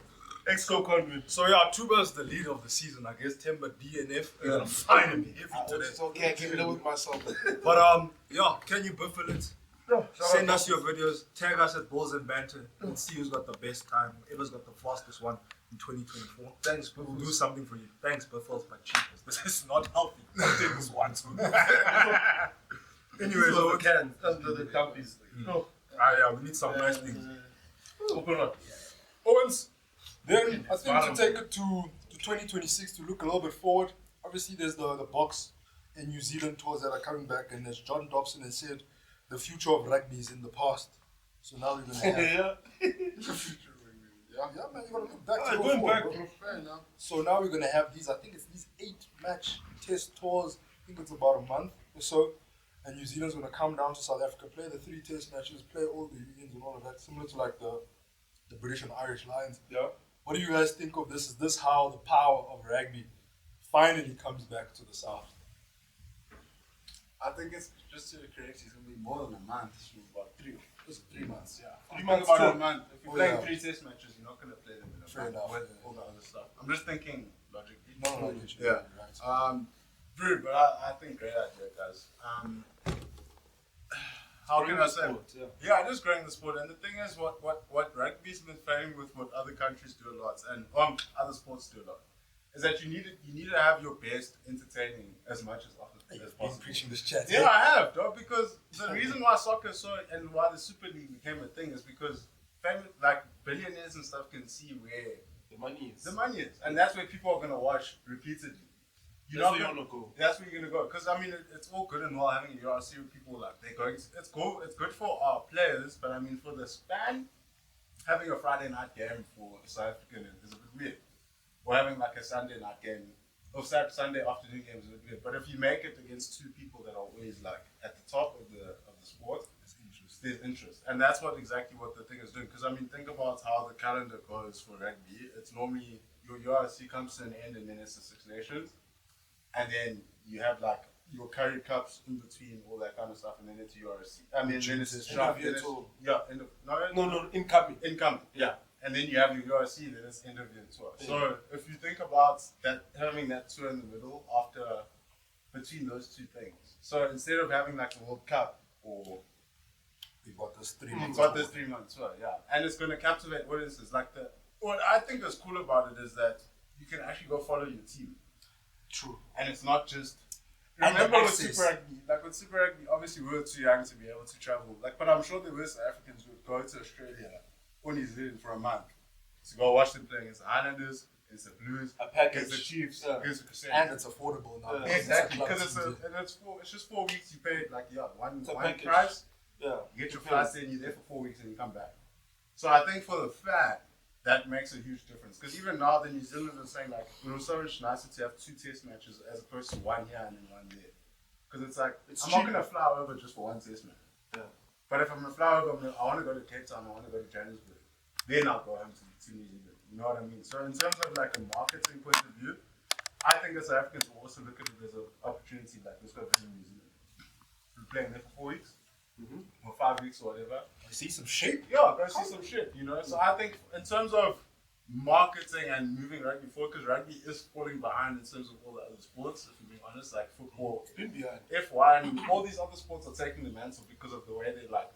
Exco can't win. So yeah, Tuba is the leader of the season, I guess. Timber DNF. You're gonna find him heavy today. It's okay, I can live with myself. But yeah, can you biffle it? No, Send us your videos, tag us at Balls and Banter, and see who's got the best time, whoever's got the fastest one in 2024. Thanks, We'll Biffles. do something for you. Thanks, Biffles, but cheapers. This is not healthy. I'll take this once. Anyway, These are so the cans. Those are the dumpies. No. yeah, we need some nice things. Open up. Owens, then I think to take it to 2026 to look a little bit forward. Obviously, there's the Boks and New Zealand tours that are coming back, and as John Dobson has said, the future of rugby is in the past. So now we're gonna have Yeah. yeah, man, you gotta look back to the Going forward, back, bro. bro. Fair enough. So now we're gonna have these. I think it's these 8-match test tours. I think it's about a month or so. And New Zealand's gonna come down to South Africa, play the 3 test matches, play all the unions and all of that, similar to like the British and Irish Lions. Yeah. What do you guys think of this? Is this how the power of rugby finally comes back to the South? I think it's just to correct. It's gonna be more than a month. It's about 3 months. Yeah, 3 months. About Tour. a month. If you're Oh, playing yeah. 3 test matches, you're not gonna play them in a Fair month enough, with yeah. all the other stuff. I'm just thinking logically. No, I get you. Yeah. Right. Rude, but I think great idea, guys. How can I say? Yeah, just growing the sport. And the thing is, what rugby's been failing with what other countries do a lot, and other sports do a lot, is that you need to have your best entertaining as much as often as Been possible. preaching this chat. Yeah, I have, dog. Because the reason why soccer is so and why the Super League became a thing is because like billionaires and stuff can see where The money is. the money is, and that's where people are gonna watch repeatedly. That's where you wanna go. That's where you're gonna go. Because I mean, it's all good and well having a URC with people like they're going. It's cool. It's good for our players, but I mean, for the span, having a Friday night game for a South African is a bit weird. Or having like a Sunday night game, or Sunday afternoon game is a bit weird. But if you make it against 2 people that are always like at the top of the sport, there's interest, and that's exactly what the thing is doing. Because I mean, think about how the calendar goes for rugby. It's normally your URC comes to an end, and then it's the Six Nations, and then you have like your Curry Cups in between, all that kind of stuff, and then it's URC. I mean, then it's incoming. Yeah, and then you have your URC, then it's end of year tour. So if you think about that, having that tour in the middle between those 2 things. So instead of having like the World Cup or We've got this 3 You've months. got this 3 months tour, yeah. And it's going to captivate audiences. What I think is cool about it is that you can actually go follow your team. True. And it's not just... And Remember with access. Super Rugby, with Super Rugby, obviously we were too young to be able to travel. But I'm sure the West Africans would go to Australia or New Zealand for a month to go watch them play against the Highlanders, here's the Blues, A package. here's the Chiefs, Yeah. here's the Crusaders. And it's affordable now. Yeah. Exactly, Club because season. it's just 4 weeks. You pay like one It's a one package. price. Yeah. You get your flights in, you're there for 4 weeks, and you come back. So I think for the fan, that makes a huge difference. Because even now, the New Zealanders are saying like it was so much nicer to have 2 test matches as opposed to 1 here and then 1 there. Because it's like It's I'm cheaper. not gonna fly over just for 1 test match. Yeah. But if I'm gonna fly over, I want to go to Cape Town, I want to go to Johannesburg. Then I'll go home to New Zealand. You know what I mean? So in terms of like a marketing point of view, I think as South Africans will also look at it as an opportunity. Like let's go visit New Zealand. We're playing there for 4 weeks. Or 5 weeks or whatever. See some shape. Yeah, go see some shit, you know. So I think in terms of marketing and moving rugby forward, because rugby is falling behind in terms of all the other sports, if we're being honest, like football, Been behind. F1, all these other sports are taking the mantle because of the way they like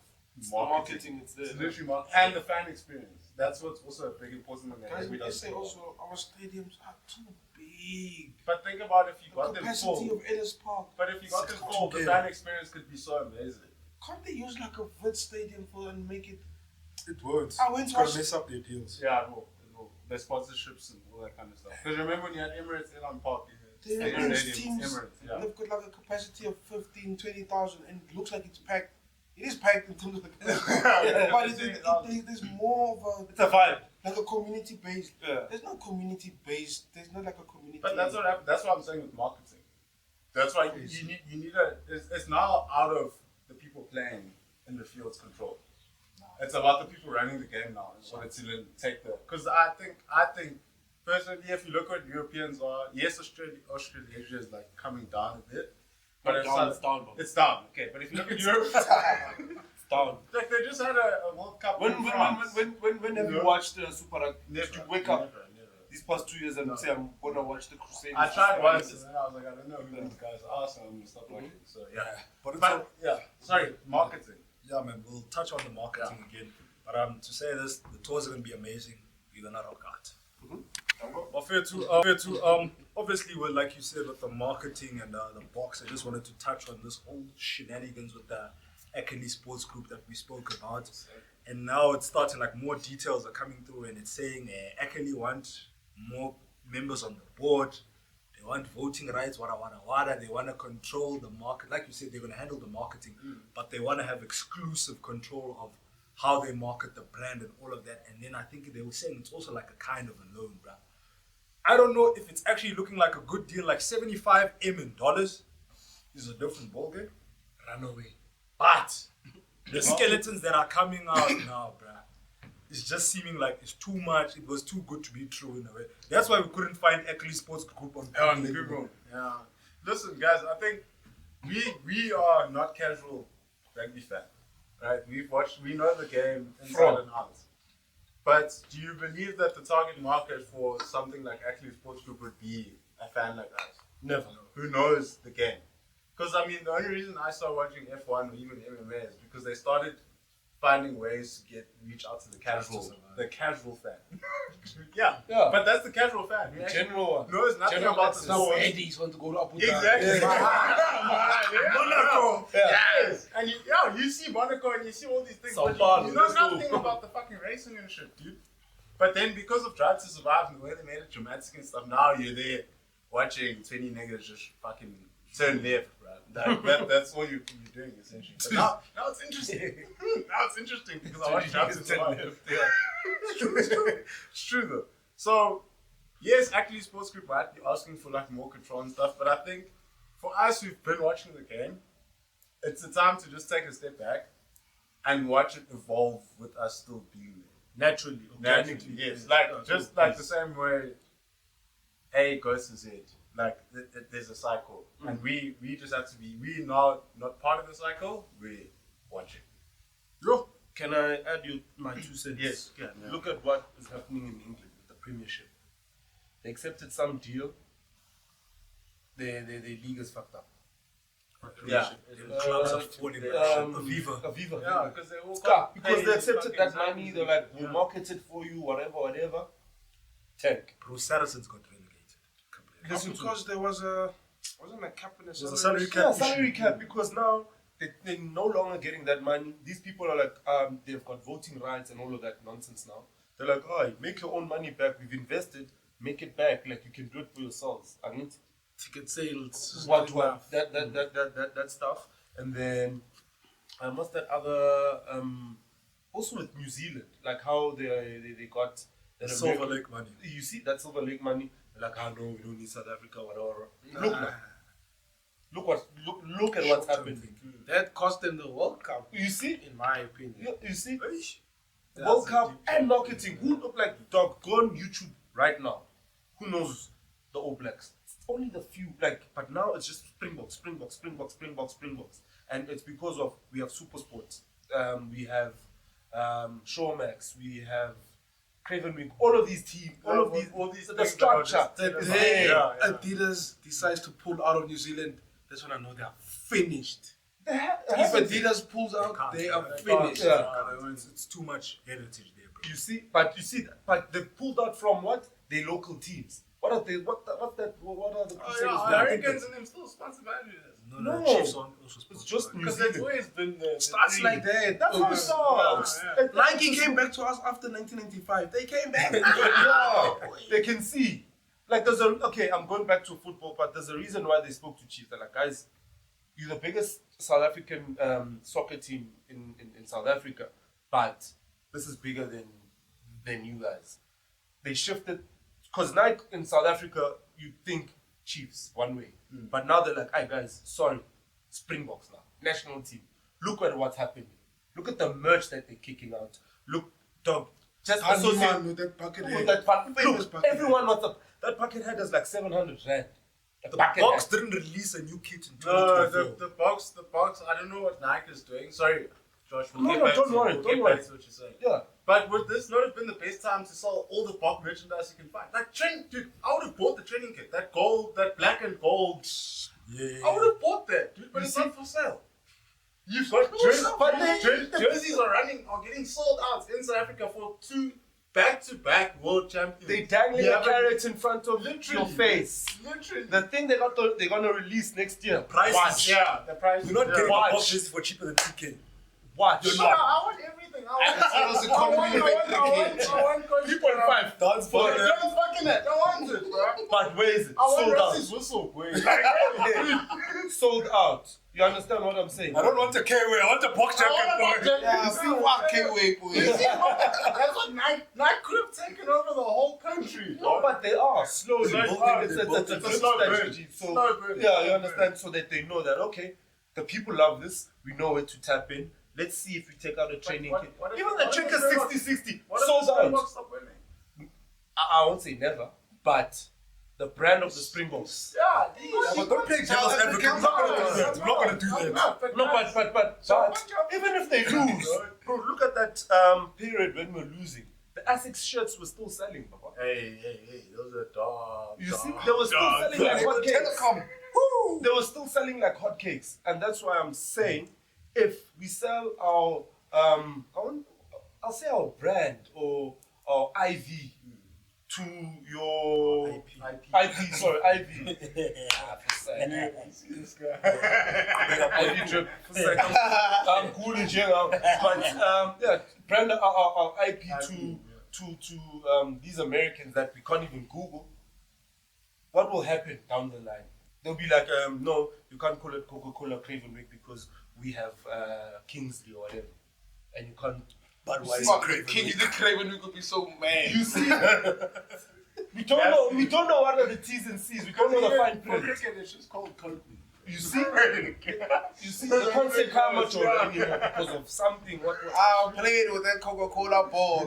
Marketing, it's there. It's literally and the fan experience. That's what's also a big important thing that Guys, rugby we does. say also our stadiums are too big. But think about if you The got them capacity full. of Ellis Park. But if you got them It's full, the too fan big. experience could be so amazing. Can't they use like a vid stadium for and make it? It won't. I went It's to gonna watch- mess up their deals. Yeah, it will. It will. The sponsorships and all that kind of stuff. Because remember when you had Emirates Elon Park, These Emirates, teams, Emirates, yeah. they've got like a capacity of 15, 20,000 and it looks like it's packed. It is packed in terms of the capacity. But there's more of a, It's a vibe. like a community based. Yeah. There's no community based. There's not like a community. But that's what happened. That's what I'm saying with marketing. That's why you need a. It's now out of the people playing in the field's control. It's about the people running the game now in order to take the. Because I think personally, if you look what Europeans are, yes, Australasia is like coming down a bit, but It's down, it's down, bro. It's down. Okay, but if you look at Europe, It's down. like they just had a World Cup. When in France. when have you No. watched Super Rugby? Never, Did you wake up never. these past 2 years and No. say I'm gonna watch the Crusaders? I tried once and then I was like, I don't know who these guys are, so I'm gonna stop watching. So yeah, But it's but yeah, sorry, marketing. yeah, man. We'll touch on the marketing again. But to say this, the tours are gonna be amazing. We're gonna rock out. But fair to obviously, well, like you said, with the marketing and the box, I just wanted to touch on this whole shenanigans with the Ackerly Sports Group that we spoke about. And now it's starting, like more details are coming through, and it's saying Ackerly want more members on the board. They want voting rights, wada. They want to control the market. Like you said, they're going to handle the marketing, but they want to have exclusive control of how they market the brand and all of that. And then I think they were saying it's also like a kind of a loan, bruh. I don't know if it's actually looking like a good deal, like 75 M in dollars is a different ballgame. Run away. But the skeletons that are coming out now, bruh, it's just seeming like it's too much. It was too good to be true in a way. That's why we couldn't find Ackerly Sports Group on Google. Yeah. Listen, guys, I think we are not casual rugby fans, right? We know the game inside and out. But do you believe that the target market for something like Ackerly Sports Group would be a fan like us? Never. Who knows the game? Because I mean, the only reason I started watching F1 or even MMA is because they started finding ways to reach out to the casual fan. yeah, but that's the casual fan. Who actually General one. knows nothing General about the access. sport. Eddie's want to go to Abu Dhabi. Exactly. Monaco. Yeah. Yes. And you see Monaco and you see all these things, Sao but Paulo, you know let's go. nothing about the fucking racing and shit, dude. But then because of Drive to Survive and the way they made it dramatic and stuff, now you're there watching 20 niggas just fucking turn left, bro. That's all you're doing essentially. But now it's interesting. Now it's interesting because I watch Drive to Survive. It's true though. So yes, actually Sports Group might be asking for like more control and stuff, but I think for us who've been watching the game, it's a time to just take a step back and watch it evolve with us still being there. Naturally, Naturally, yes. Like just like the same way A goes to Z. Like there's a cycle, and we just have to be. We're now not part of the cycle. We're watching. Bro, can I add my 2 cents? Yes. Yeah. Look at what is happening in England with the Premiership. They accepted some deal. The league is fucked up. Yeah. clubs are falling. Aviva. Yeah, because they all Scar, got because paid they accepted fucking that money, they're like, we'll market it for you, whatever. Tank. Bro, Saracens got relegated. Listen to because there wasn't a cap in the There's a salary cap. Yeah, salary cap, because now they're no longer getting that money. These people are like, they've got voting rights and all of that nonsense now. They're like, oh, make your own money back. We've invested. make it back. Like you can do it for yourselves. I mean, Ticket sales. that stuff, and then what's that other also with New Zealand, like how they got that Silver Lake money. You see that Silver Lake money? They're like, no, we don't need South Africa, whatever. Look at what's happened. That cost them the World Cup. You see, in my opinion. you see, World Cup and marketing. Who look like dog? Go on YouTube right now. Who knows the All Blacks? It's only the few, but now it's just Springboks, and it's because of we have Super Sports, we have Showmax, we have Craven Week, all of these teams, all these the structure. Adidas decides to pull out of New Zealand, that's when I know they are finished. If Adidas pulls out, they are finished. It's too much heritage there, bro. You see, but they pulled out from what? Their local teams. What are they? What are the Crusaders? Americans and them still sponsor Adidas. No. Chiefs also It's just New Because Zealand. that's always been the Starts dream. like that. That's how it starts. Nike came back to us after 1995. They came back. Yeah, they can see. Like there's I'm going back to football, but there's a reason why they spoke to Chiefs. They're like, guys, you're the biggest South African soccer team in South Africa, but this is bigger than you guys. They shifted, because Nike in South Africa, you think Chiefs one way, but now they're like, hey guys, sorry, Springboks now, national team. Look at what's happening. Look at the merch that they're kicking out. Look, dog, just associate with that bucket with head. that Famous look, bucket everyone wants up. That bucket head is like 700 rand. The Box didn't release a new kit in No, 2024. the box. I don't know what Nike is doing. Sorry, Josh. We'll get No, back don't to you. worry, We'll don't get worry. back to what you're saying. Yeah. But would this not have been the best time to sell all the Bok merchandise you can find? Like, dude, I would have bought the training kit. That gold, that black and gold. Yeah. I would have bought that, dude, but it's not for sale. You've got jerseys are getting sold out in South Africa for 2 back-to-back world champions. They dangling a carrot in front of your face. Literally. The thing they're gonna release next year. Prices. Watch. Yeah, the price. You're not getting a Watch. box jersey for cheaper than 2K. Watch. No, I want everything. I was a compliment. 3.5. Dance for it. Don't fucking it. I want it, bro. But where is it? I want Sold Rossi's out. whistle, boy. Sold out. You understand what I'm saying? I don't want a K-way, I want a box jacket. Yeah, see what can't wait, boy. That's what Nike could have taken over the whole country. No, but they are slowly. They building. are. It's It's a a good slow burn. strategy. So Slow burn. yeah, you understand. So that they know that okay, the people love this. We know where to tap in. Let's see if we take out a training kit. Even the Checker 60-60 sold out. Stop winning? I won't say never, but the brand of the Springboks. Yeah, But don't play devil's advocate. You're not going to do that. You're not going to do that. No, but even if they lose, bro, look at that period when we're losing. The Asics shirts were still selling, Papa. Hey, those are dogs. You see, they were still selling like hotcakes. Telecom. They were still selling like hotcakes, and that's why I'm saying, if we sell our I'll say our brand or our IV to your IP, sorry, IV. This guy. IV drip. I'm cool in general, but yeah, brand our IP to these Americans that we can't even Google. What will happen down the line? They'll be like, no, you can't call it Coca-Cola Craven Week because we have Kingsley or whatever, and you can't. But why is Fuck, Craven King Week? is the Craven, we could be so mad. You see, we don't know. We don't know what are the T's and C's. We don't know the fine For print. cricket, it's just called Kobe. You see, you see, they can't say how much or anymore because of something. What? I played with that Coca-Cola ball.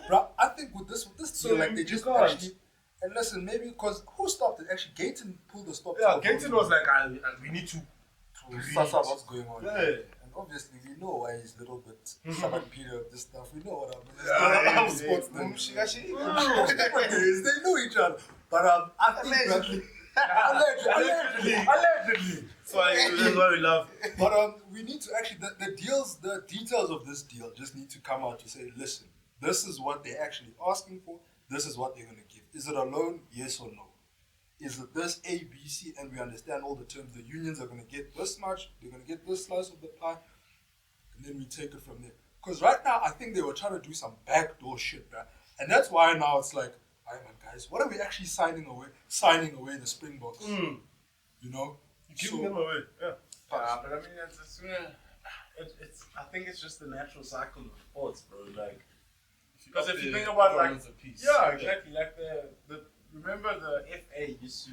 Bro, I think with this So deal, like you they just can't. actually. And listen, maybe because who stopped it? Actually, Gayton pulled the stop. Yeah, Gaten was like, we need to. suss out what's going on. Yeah. And obviously, we know why he's a little bit Saban Peter of this stuff. We know what Yeah, sports They they know each other. But I think allegedly. So that's what we love. But we need to actually the details of this deal just need to come out to say, listen, this is what they're actually asking for. This is what they're going to give. Is it a loan? Yes or no? Is it this A, B, C? And we understand all the terms. The unions are going to get this much. They're going to get this slice of the pie. And then we take it from there. Because right now, I think they were trying to do some backdoor shit, bruh. And that's why now it's like, Aye, man, guys, what are we actually signing away? Signing away the Springboks. You know, You're giving them away. Yeah. But I mean, it's I think it's just the natural cycle of sports, bro. Like, because if you think about like, yeah, exactly. Like the remember the FA used to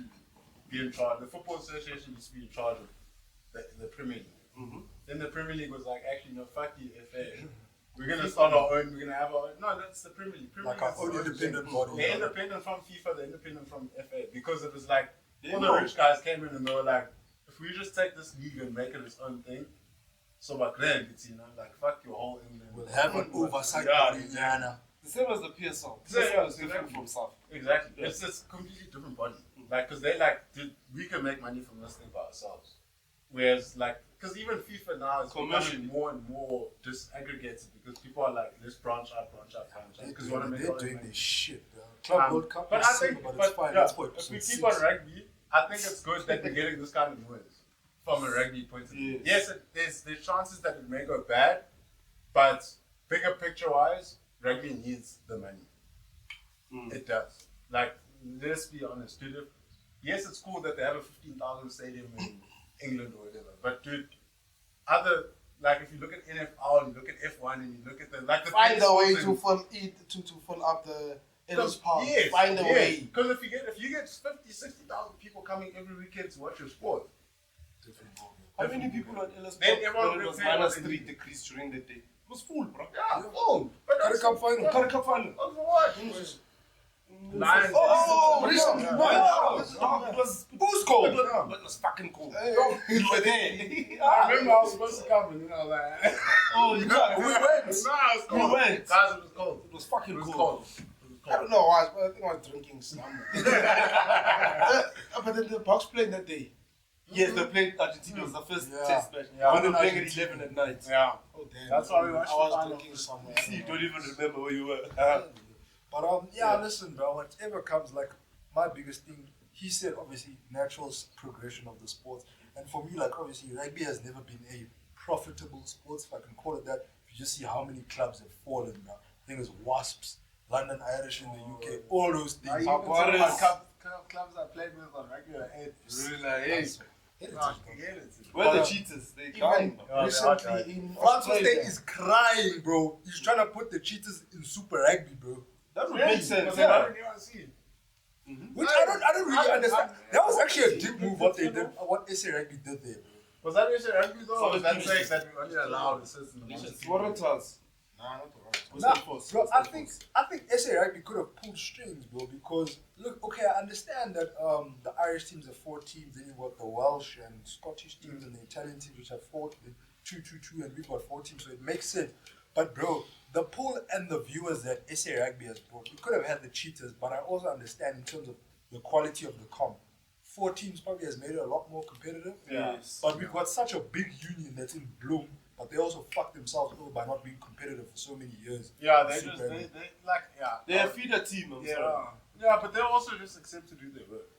be in charge. The Football Association used to be in charge of the Premier League. Then the Premier League was like, actually, no, fuck you, FA. We're gonna start our own. We're gonna have our own. No, that's the Premier League. Premier like League our own independent body. They're independent from FIFA. They're independent from FA because it was like all the rich guys came in and they were like, if we just take this league and make it its own thing, so back then it's like fuck your whole England. We'll have an oversight Yeah, body, exactly. Yana. The same as the PSL. Yeah, PSL is exactly. different from South. Exactly. Yeah. It's this completely different body. Like, because they like, dude, we can make money from this thing by ourselves. Whereas, like, because even FIFA now is becoming more and more disaggregated because people are like, let's branch out. Because we want to make They're our doing money. this shit, bro. Club World Cup But is I sick, think, but but it's fine. yeah, That's for if we episode keep on 6. rugby, I think it's good that we're getting this kind of noise from a rugby point of view. Yes. Yes, there's chances that it may go bad, but bigger picture-wise, rugby needs the money. It does. Like, let's be honest, dude. Yes, it's cool that they have a 15,000 stadium in England or whatever, but dude, like if you look at NFL, you look at F1, and you look at the Find a way to fill up the Ellis Park. Yes, Find a way. Because if you get 50,000-60,000 people coming every weekend to watch your sport, How many people at Ellis Then Park everyone when it will was pay minus what 3 they degrees during the day? It was full, bro. yeah, full. But Curry Cup final. Curry Cup final. what? Lions. Oh, recently, it was Who's cold? It was fucking cool. You were there. I remember I was supposed to come and then I was like, Oh, you got We went. no, it was cold. You went. Guys, it was cold. It was fucking It was cool. cold. I don't know why, but I think I was drinking some. But then the Bucks played that day. Yes, they played Argentina. It was the first Yeah. test match. Yeah. When they were playing at 11 at night. Yeah. Oh damn! That's why we watched I the was final. drinking somewhere. See, you don't even remember where you were. But yeah, listen, bro. Whatever comes, like my biggest thing, he said, obviously, natural progression of the sport, and for me, like obviously, rugby has never been a profitable sport, if I can call it that. If you just see how many clubs have fallen, bro. I think it's Wasps, London Irish in the UK, all those I things. even What told is- my clubs I played with on regular 8. Where the cheaters? They dying. Even recently in Francis State Australia. is crying, bro. He's trying to put the cheaters in Super Rugby, bro. That would Really? make sense. Because they're Yeah. not in UNC. Which I don't really understand. That was actually a deep move what they did, what SA Rugby did there, bro. Was that just a rugby though? So Or was the that team- saying that we only allowed a certain amount of people? Waratahs. Nah, not the right. Western Force. Bro, Western I Force. think SA Rugby could have pulled strings, bro, because look, okay, I understand that the Irish teams have 4 teams, then you've got the Welsh and Scottish teams and the Italian teams which have 4, 2, and we've got 4 teams, so it makes sense. But bro, the pull and the viewers that SA Rugby has brought, we could have had the cheaters, but I also understand in terms of the quality of the comp. 4 teams probably has made it a lot more competitive. Yes. But we've got such a big union that's in bloom, but they also fucked themselves over by not being competitive for so many years. Yeah, they Super just, Rugby. they like, yeah. They're a feeder team, I'm Yeah. sorry. Yeah, but they'll also just accept to do their work.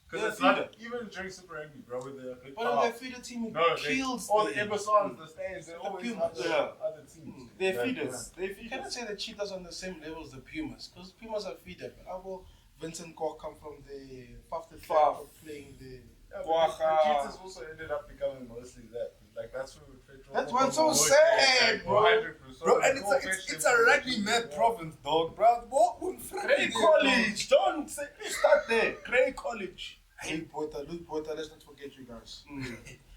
They're Because it's feeder. not, even during Super Rugby, bro, with the big But power. if they feed a team, No, kills all the them. Ebersons, the Stains, they're The always Pumas. other teams. They're Like, feeders. They're You feeders. cannot say the cheetahs on the same level as the Pumas, because Pumas are feeder. But I will Vincent Koch come from the Faf. playing the. Yeah, but Waha. the cheaters also ended up becoming mostly that. Like, that's who petrol. That's what's so sad, bro. Bro, and it's a rugby mad province, dog, bro. What wouldn't Grey College. Don't say, start there. Grey College. Hey, Luke Porter, let's not forget you guys.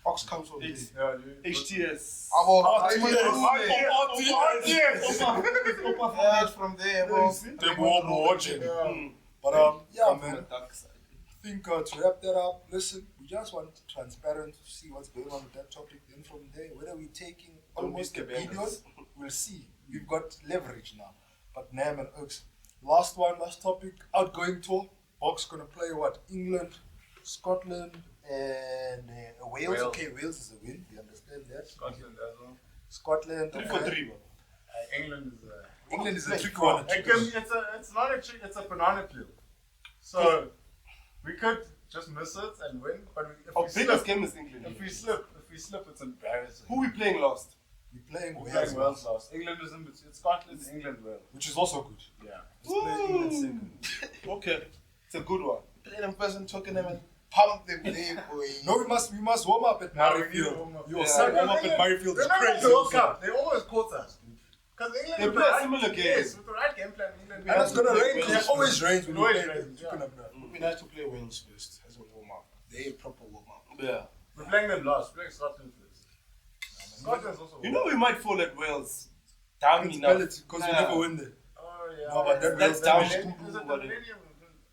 Ox comes from It's- there. Yeah, dude. HTS. From there, bro. They were watching. Yeah. But yeah, Come from man. the dark side. I think to wrap that up, listen, we just want transparent to see what's going on with that topic. Then from there, whether we're taking Don't almost be a billion, scabeangas. we'll see. We've got leverage now. But Nam and Oaks, last topic, outgoing tour. Box gonna play what? England, Scotland, and Wales. Wales. Okay, Wales is a win. We understand that. Scotland as well. Scotland. 3 for 3, bro. England is a. England is a tricky one. It's not a trick, it's a banana peel. So we could just miss it and win, but if Our we biggest slip, game is England. if we slip, it's embarrassing. Who we playing last? We're playing We're Wales, playing Wales last. England is in between. It's Scotland, England, Wales. which is also good. Yeah. Let's play England second. Okay, it's a good one. Play them first and talking them and pump them there, boy. No, we must warm up at No, we need to Murrayfield. warm up. Yo, Yeah. son, warm up at Murrayfield is Remember crazy. the World also. Cup? They almost caught us. Because England They with play the a right- similar game. Yes, with the right game plan, England. And it's gonna rain because Yeah. it always rains when It we always play. rains, yeah. It would be nice to play Wales first as a warm up. They a proper warm up. Yeah. We're playing them last. We're playing Scotland first. Scotland's also. You know we might fall at Wales. Damn enough. Principality, because we never win there. Oh, yeah. No, but that That's Wales down. damage. Is it the Millennium?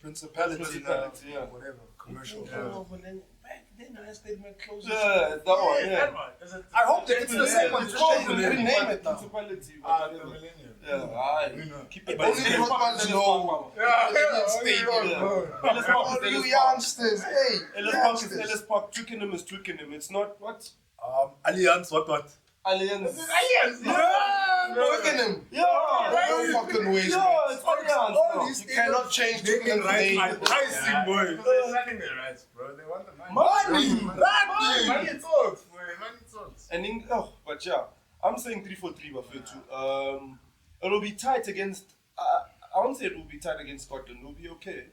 Principality, Principality, yeah. whatever, commercial. Oh, but then back then the last statement closes. Yeah, that one, Yeah, yeah. that one. Is it- I hope that it's the same one. It's It's called changed. the They name it now. Principality. The Millennium. Yeah, aye. We know. Keep it. Only the good ones know. Ellis Park All is you Ellis Park. youngsters, hey. Ellis Park is youngsters. Ellis Park. Twickenham is Twickenham. It's not what? Alliance, what? Alliance. Twickenham. Yeah. No fucking ways, Yeah, man. it's Alliance. all no. these You cannot change Twickenham's name. Enticing, boy. They're selling their rights, bro. They want the money. Money! Money talks, boy. Money talks. And but yeah, I'm saying 3-4-3, but fair too. It'll be tight against. I won't say it will be tight against Scotland. It'll be okay.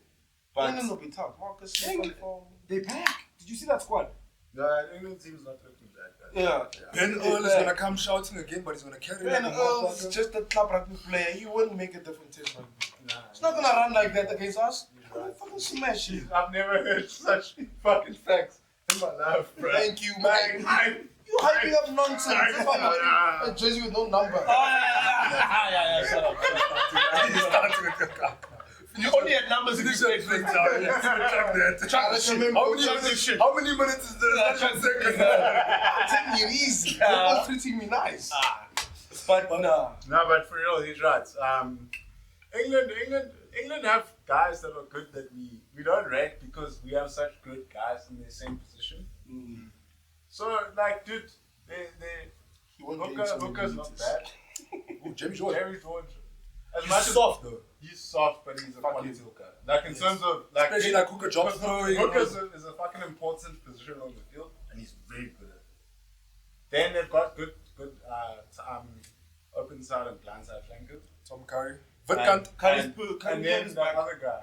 But England will be tough. Marcus Smith England- on they back. Did you see that squad? The England team's not looking bad, guys. Yeah. Ben Earl is gonna come shouting again, but he's gonna carry Ben like a Earl's motherfucker. just a club rugby player. He wouldn't make a difference in rugby. Nah. He's not gonna run like that against us. He's gonna fucking smash you. I've never heard such fucking facts in my life, bro. Thank you, man. You hyping up nonsense. If I'm a jersey with no number. Shut up. You only had numbers in this Track that. How many minutes is there? 10 seconds. Take it easy. You're all treating me nice. But nah. No, but for real, he's right. England have guys that are good that we don't rate because we have such good guys in the same position. So, like, dude, Hooker's not bad. Oh, Jamie George. Jerry George. As He's much as soft though. he's soft, but he's a quality hooker. Like in terms of like, Especially like hooker job throwing. Hooker is a fucking important position on the field, and he's very good at it. Then they've got good open side and blind side flankers. Tom Curry. Vidkant. And then the other guy.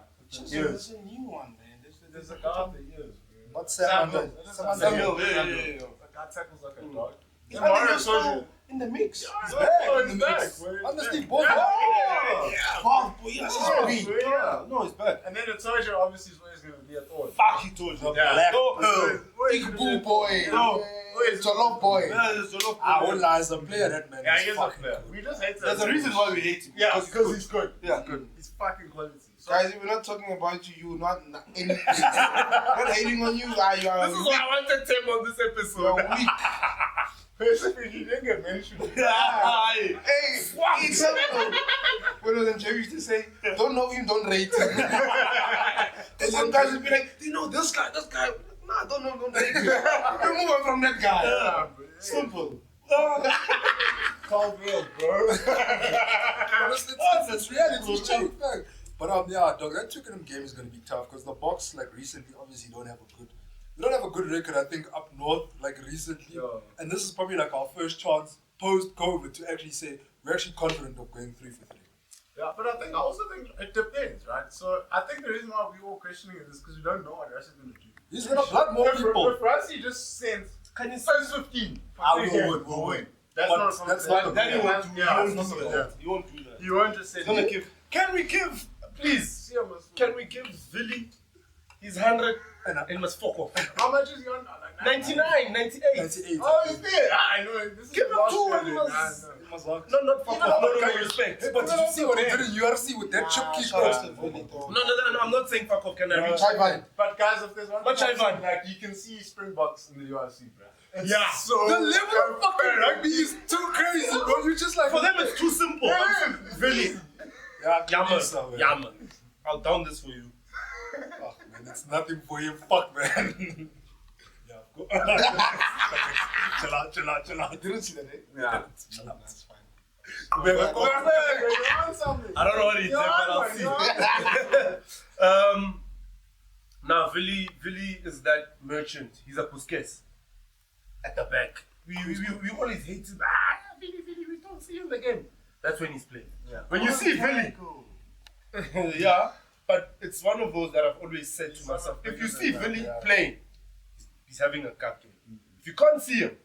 There's a new one, man. There's a guy of the years, bro. Not Sam Samuel. Samuel. Samuel, yeah. The guy tackles like a dog. He's And Mario still Soja. in the mix. He's back in the back, mix. bro. Honestly, He's both. back. Oh! Wow, boy, yes, Yeah, he's big. yeah. No, he's back. And then the Soja obviously is always going to be a thought. Fuck, he told you. Yeah. Black No, Pearl. Big boo boy. No. Jollof boy. Yeah, there's a lot of I won't lie, as a player, that man Yeah, is he is a fucking player. good. We just hate There's a reason why we hate him. Yeah, because he's good. Yeah. He's good. He's fucking quality. So, Guys, if we're not talking about you, you're not anything. Not hating on you. You are this is why I wanted Tim on this episode. you're weak. Basically, he didn't get mentioned. Aye. Hey, it's something. What was Jerry used to say? Don't know him, don't rate him. And some guys would be like, do you know this guy? Nah, don't know, don't rate him. You move on from that guy. Yeah, bro. Simple. Call real, bro. Honestly, it's reality. It's true, fact. But yeah, dog, that Twickenham game is gonna be tough because the Boks, like recently, obviously don't have a good record. I think up north, like recently, Yeah. and this is probably like our first chance post COVID to actually say we're actually confident of going 3 for 3. Yeah, but I also think it depends, right? So I think the reason why we were questioning it is because we don't know what Russ is going to do. He's gonna blood more people. If Rusty just sends, Can you first 15, We'll win. That's But not that's something- not Then he won't do Yeah, he won't it's do not that. something- He won't do that. You won't just say, He's gonna give. Can we give? please, Can we give Vili his 100 and he must fuck off? how much is he on? Like 99, 98. 98. Oh, he's there. I know. This is Give him the last 2 year, and he dude. must. I know. He must walk. No, not fuck Even off. though- No, respect. But did you see what he did in UFC with that chip kick? No, I'm not saying fuck off. Can I reach? Ivan. But guys, if there's one Much thing, Ivan. like you can see Springboks in the UFC, bro. It's Yeah. So The level of fucking rugby is too crazy, bro. You just like For them, it's too simple. Vili. Yeah, Yammer. I'll down this for you. Oh, man, it's nothing for him. Fuck, man. Yeah, go. Chill out. I didn't see that, eh? Yeah. That's fine. I don't know what he did, but I'll see. Now, Vili is that merchant. He's a Pusquets at the back. We always hate him. see you in the game. That's when he's playing. Yeah. When you see Billy, yeah, but it's one of those that I've always said to myself, if you see Billy playing, he's having a cup game. If you can't see him,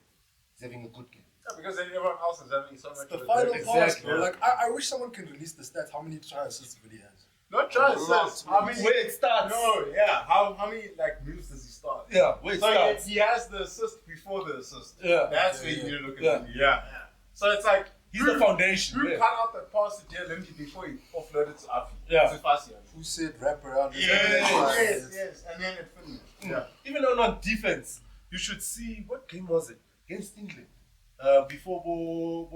he's having a good game. Yeah, because then everyone else is having so much. The final pass, Exactly. bro. Like, I wish someone can release the stats. How many try assists Billy has? Not try assists. How many? Where it starts. No, yeah. How many like moves does he start? Yeah, where it So starts. he has the assist before the assist. Yeah. That's where you need to look at Yeah. Billy. Yeah. So it's like He's the foundation. Who Yeah. cut out that pass to Jay Lindy before he offloaded to Afi? Yeah. To Fasi. Who said wrap around? Yes. And then it finished. Yeah. Even though not defense, you should see what game was it against England before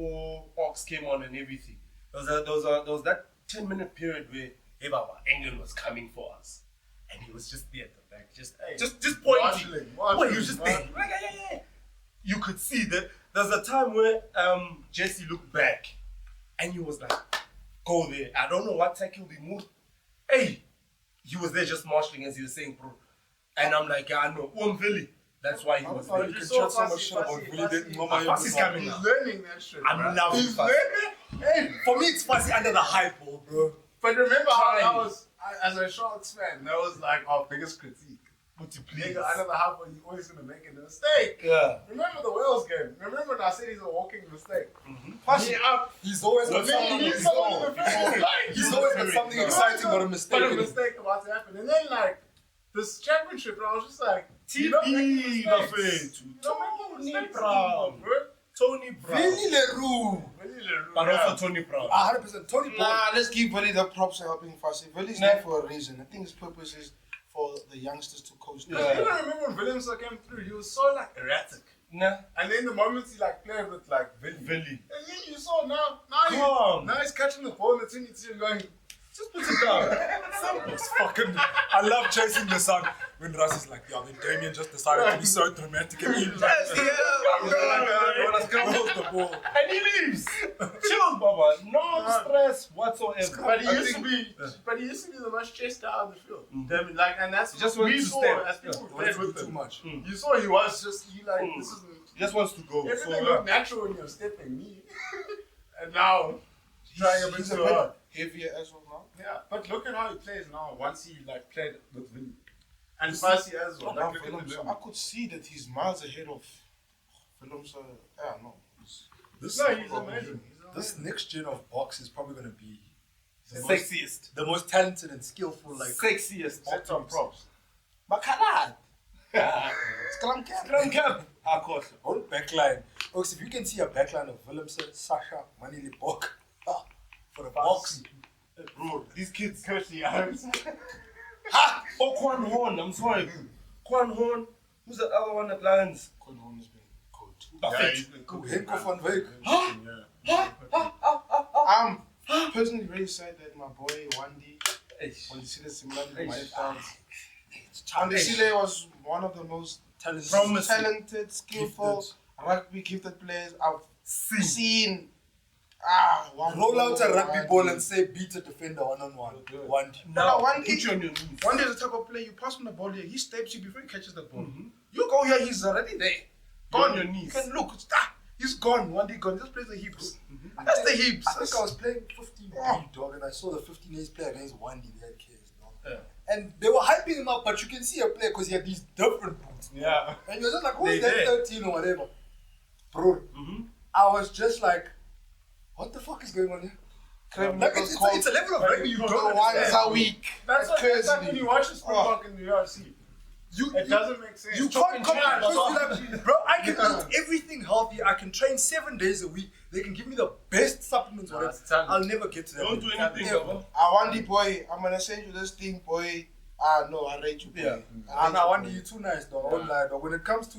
Box came on and everything. There was that 10-minute period where hey Baba, England was coming for us, and he was just there at the back, just pointing. Well, he was just there. Yeah. You could see that there's a time where Jesse looked back, and he was like, "Go there." I don't know what tackle he moved. Hey, he was there just marshalling as he was saying, bro. And I'm like, I know, Billy. That's why he was there. You can chat so much shit about Billy. Fasi's coming He's now. learning that shit. I'm loving He's Fasi. learning. Hey, for me, it's Fasi under the hype, bro. But remember how Trying. I was, as a Sharks fan, that was like our biggest critique. Would you please? Nigga, under the half, you're always going to make a mistake. Yeah. Remember the Wales game? Remember when I said he's a walking mistake? Fasi, he's always got But then something. he needs someone in the field. He's always got something exciting, but a mistake. But a mistake about to happen. And then, like, this championship, I was just like, you don't make TP, mistakes. You don't make Tony mistakes Brown. anymore, bro. Tony Brown. Really, Leroux. But also Tony Brown. 100%. Tony Brown. Nah, let's give Billy the props for helping Fasi. Billy's there for a reason. I think his purpose is for the youngsters to coach them. I even remember when Williams came through, he was so like erratic. Nah. And then the moments he like played with like Billy. Billy. And then you saw now Come. he's catching the ball in the 22 and going, Just put it down. It's fucking. I love chasing the sun. When Russ is like, yeah, then Damien just decided to be so dramatic and he Holds the ball. And he leaves. Chills, Baba. No stress whatsoever. but he used to be the most chased out on the field. I mean, like, and that's Just what wanted we to saw step. as people who He played wants to with do too him. much. You saw he was just this isn't He just wants to go. everything looked natural when you're stepping me. And now trying a bit He's too a hard. bit heavier as well now. Yeah, but look at how he plays now. Once he like played with Vinny and Fasi as well. Now, Like, look at Willem, the so I could see that he's miles ahead of Willem. So, yeah, no. This, No, he's amazing. this next gen of box is probably going to be Sexiest. the most talented and skillful, like. Sexiest. Set some props. Baccarat. Scrum cap. Of course. Old backline. Folks, if you can see a backline of Willemse, Sasha, Manili Bok, for the box. Bro, these kids. Kirsty Adams. Ha! Oh, Quan Horn. I'm sorry. Quan Horn. Who's the other one at Lions? Conhorn has been good. Buffett. Henko van Wyk. I'm personally very sad that my boy Wandi, when you see the similarity to my downs, Andesile was one of the most talented, skillful, rugby gifted players I've seen. Roll out a rugby ball and say beat a defender one-on-one. One. Now, Wandi, put you on your knees. Wandi is the type of player you pass on the ball here, he steps you before he catches the ball. You go here, he's already there. You're Gone. on your knees. You can look. He's gone. Wandi gone. Just plays the hips. That's the hips. I think I was playing 15A, dog, and I saw the 15A's play against Wandi. They had KS, dog. Yeah. And they were hyping him up, but you can see a player because he had these different boots. Yeah. And you're just like, who's They that did. 13 or whatever? Bro, I was just like, what the fuck is going on here? Craven Like, was it's called a level of rugby you the don't ones understand. are weak. That's like when you watch a Springbok in the UFC. It doesn't make sense. You can't compare because you're like, bro, I can eat everything healthy. I can train 7 days a week. They can give me the best supplements, whatever. that's talent. I'll never get to that. Don't do anything, Ever. Baba. Wandi boy, I'm gonna send you this thing, boy. No, I rate you, boy. Yeah. I want you too nice, dog. I won't lie, dog. When it comes to,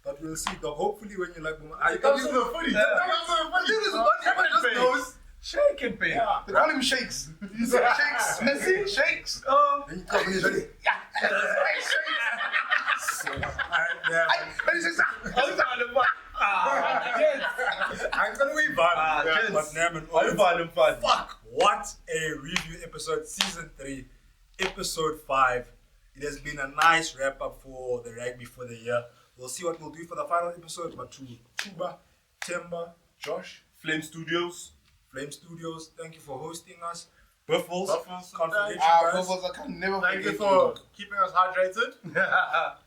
but we'll see, dog. Hopefully, when you're like, It comes to the footy. It comes to the footy. This is what everyone just knows. Shake and pay. Yeah. They call him Shakes. He's like Shakes. Messi, Shakes. Then you come in and I'm gonna be bad. But Naman, fuck, what a review episode, season 3, episode 5. It has been a nice wrap up for the rugby for the year. We'll see what we'll do for the final episode. But to Chuba, Temba, Josh, Flame Studios. Flame Studios, thank you for hosting us. Buffles, Buffles, confidential Ah, guys. Buffles, I can never Thank you forget for keeping us hydrated.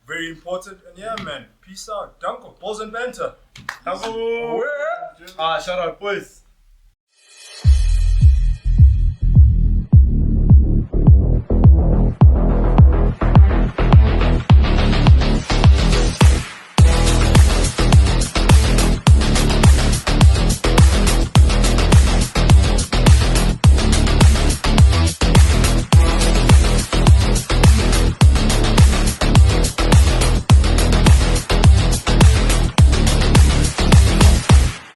Very important. And yeah, man, peace out. Danko, balls and banter. Shout out, boys.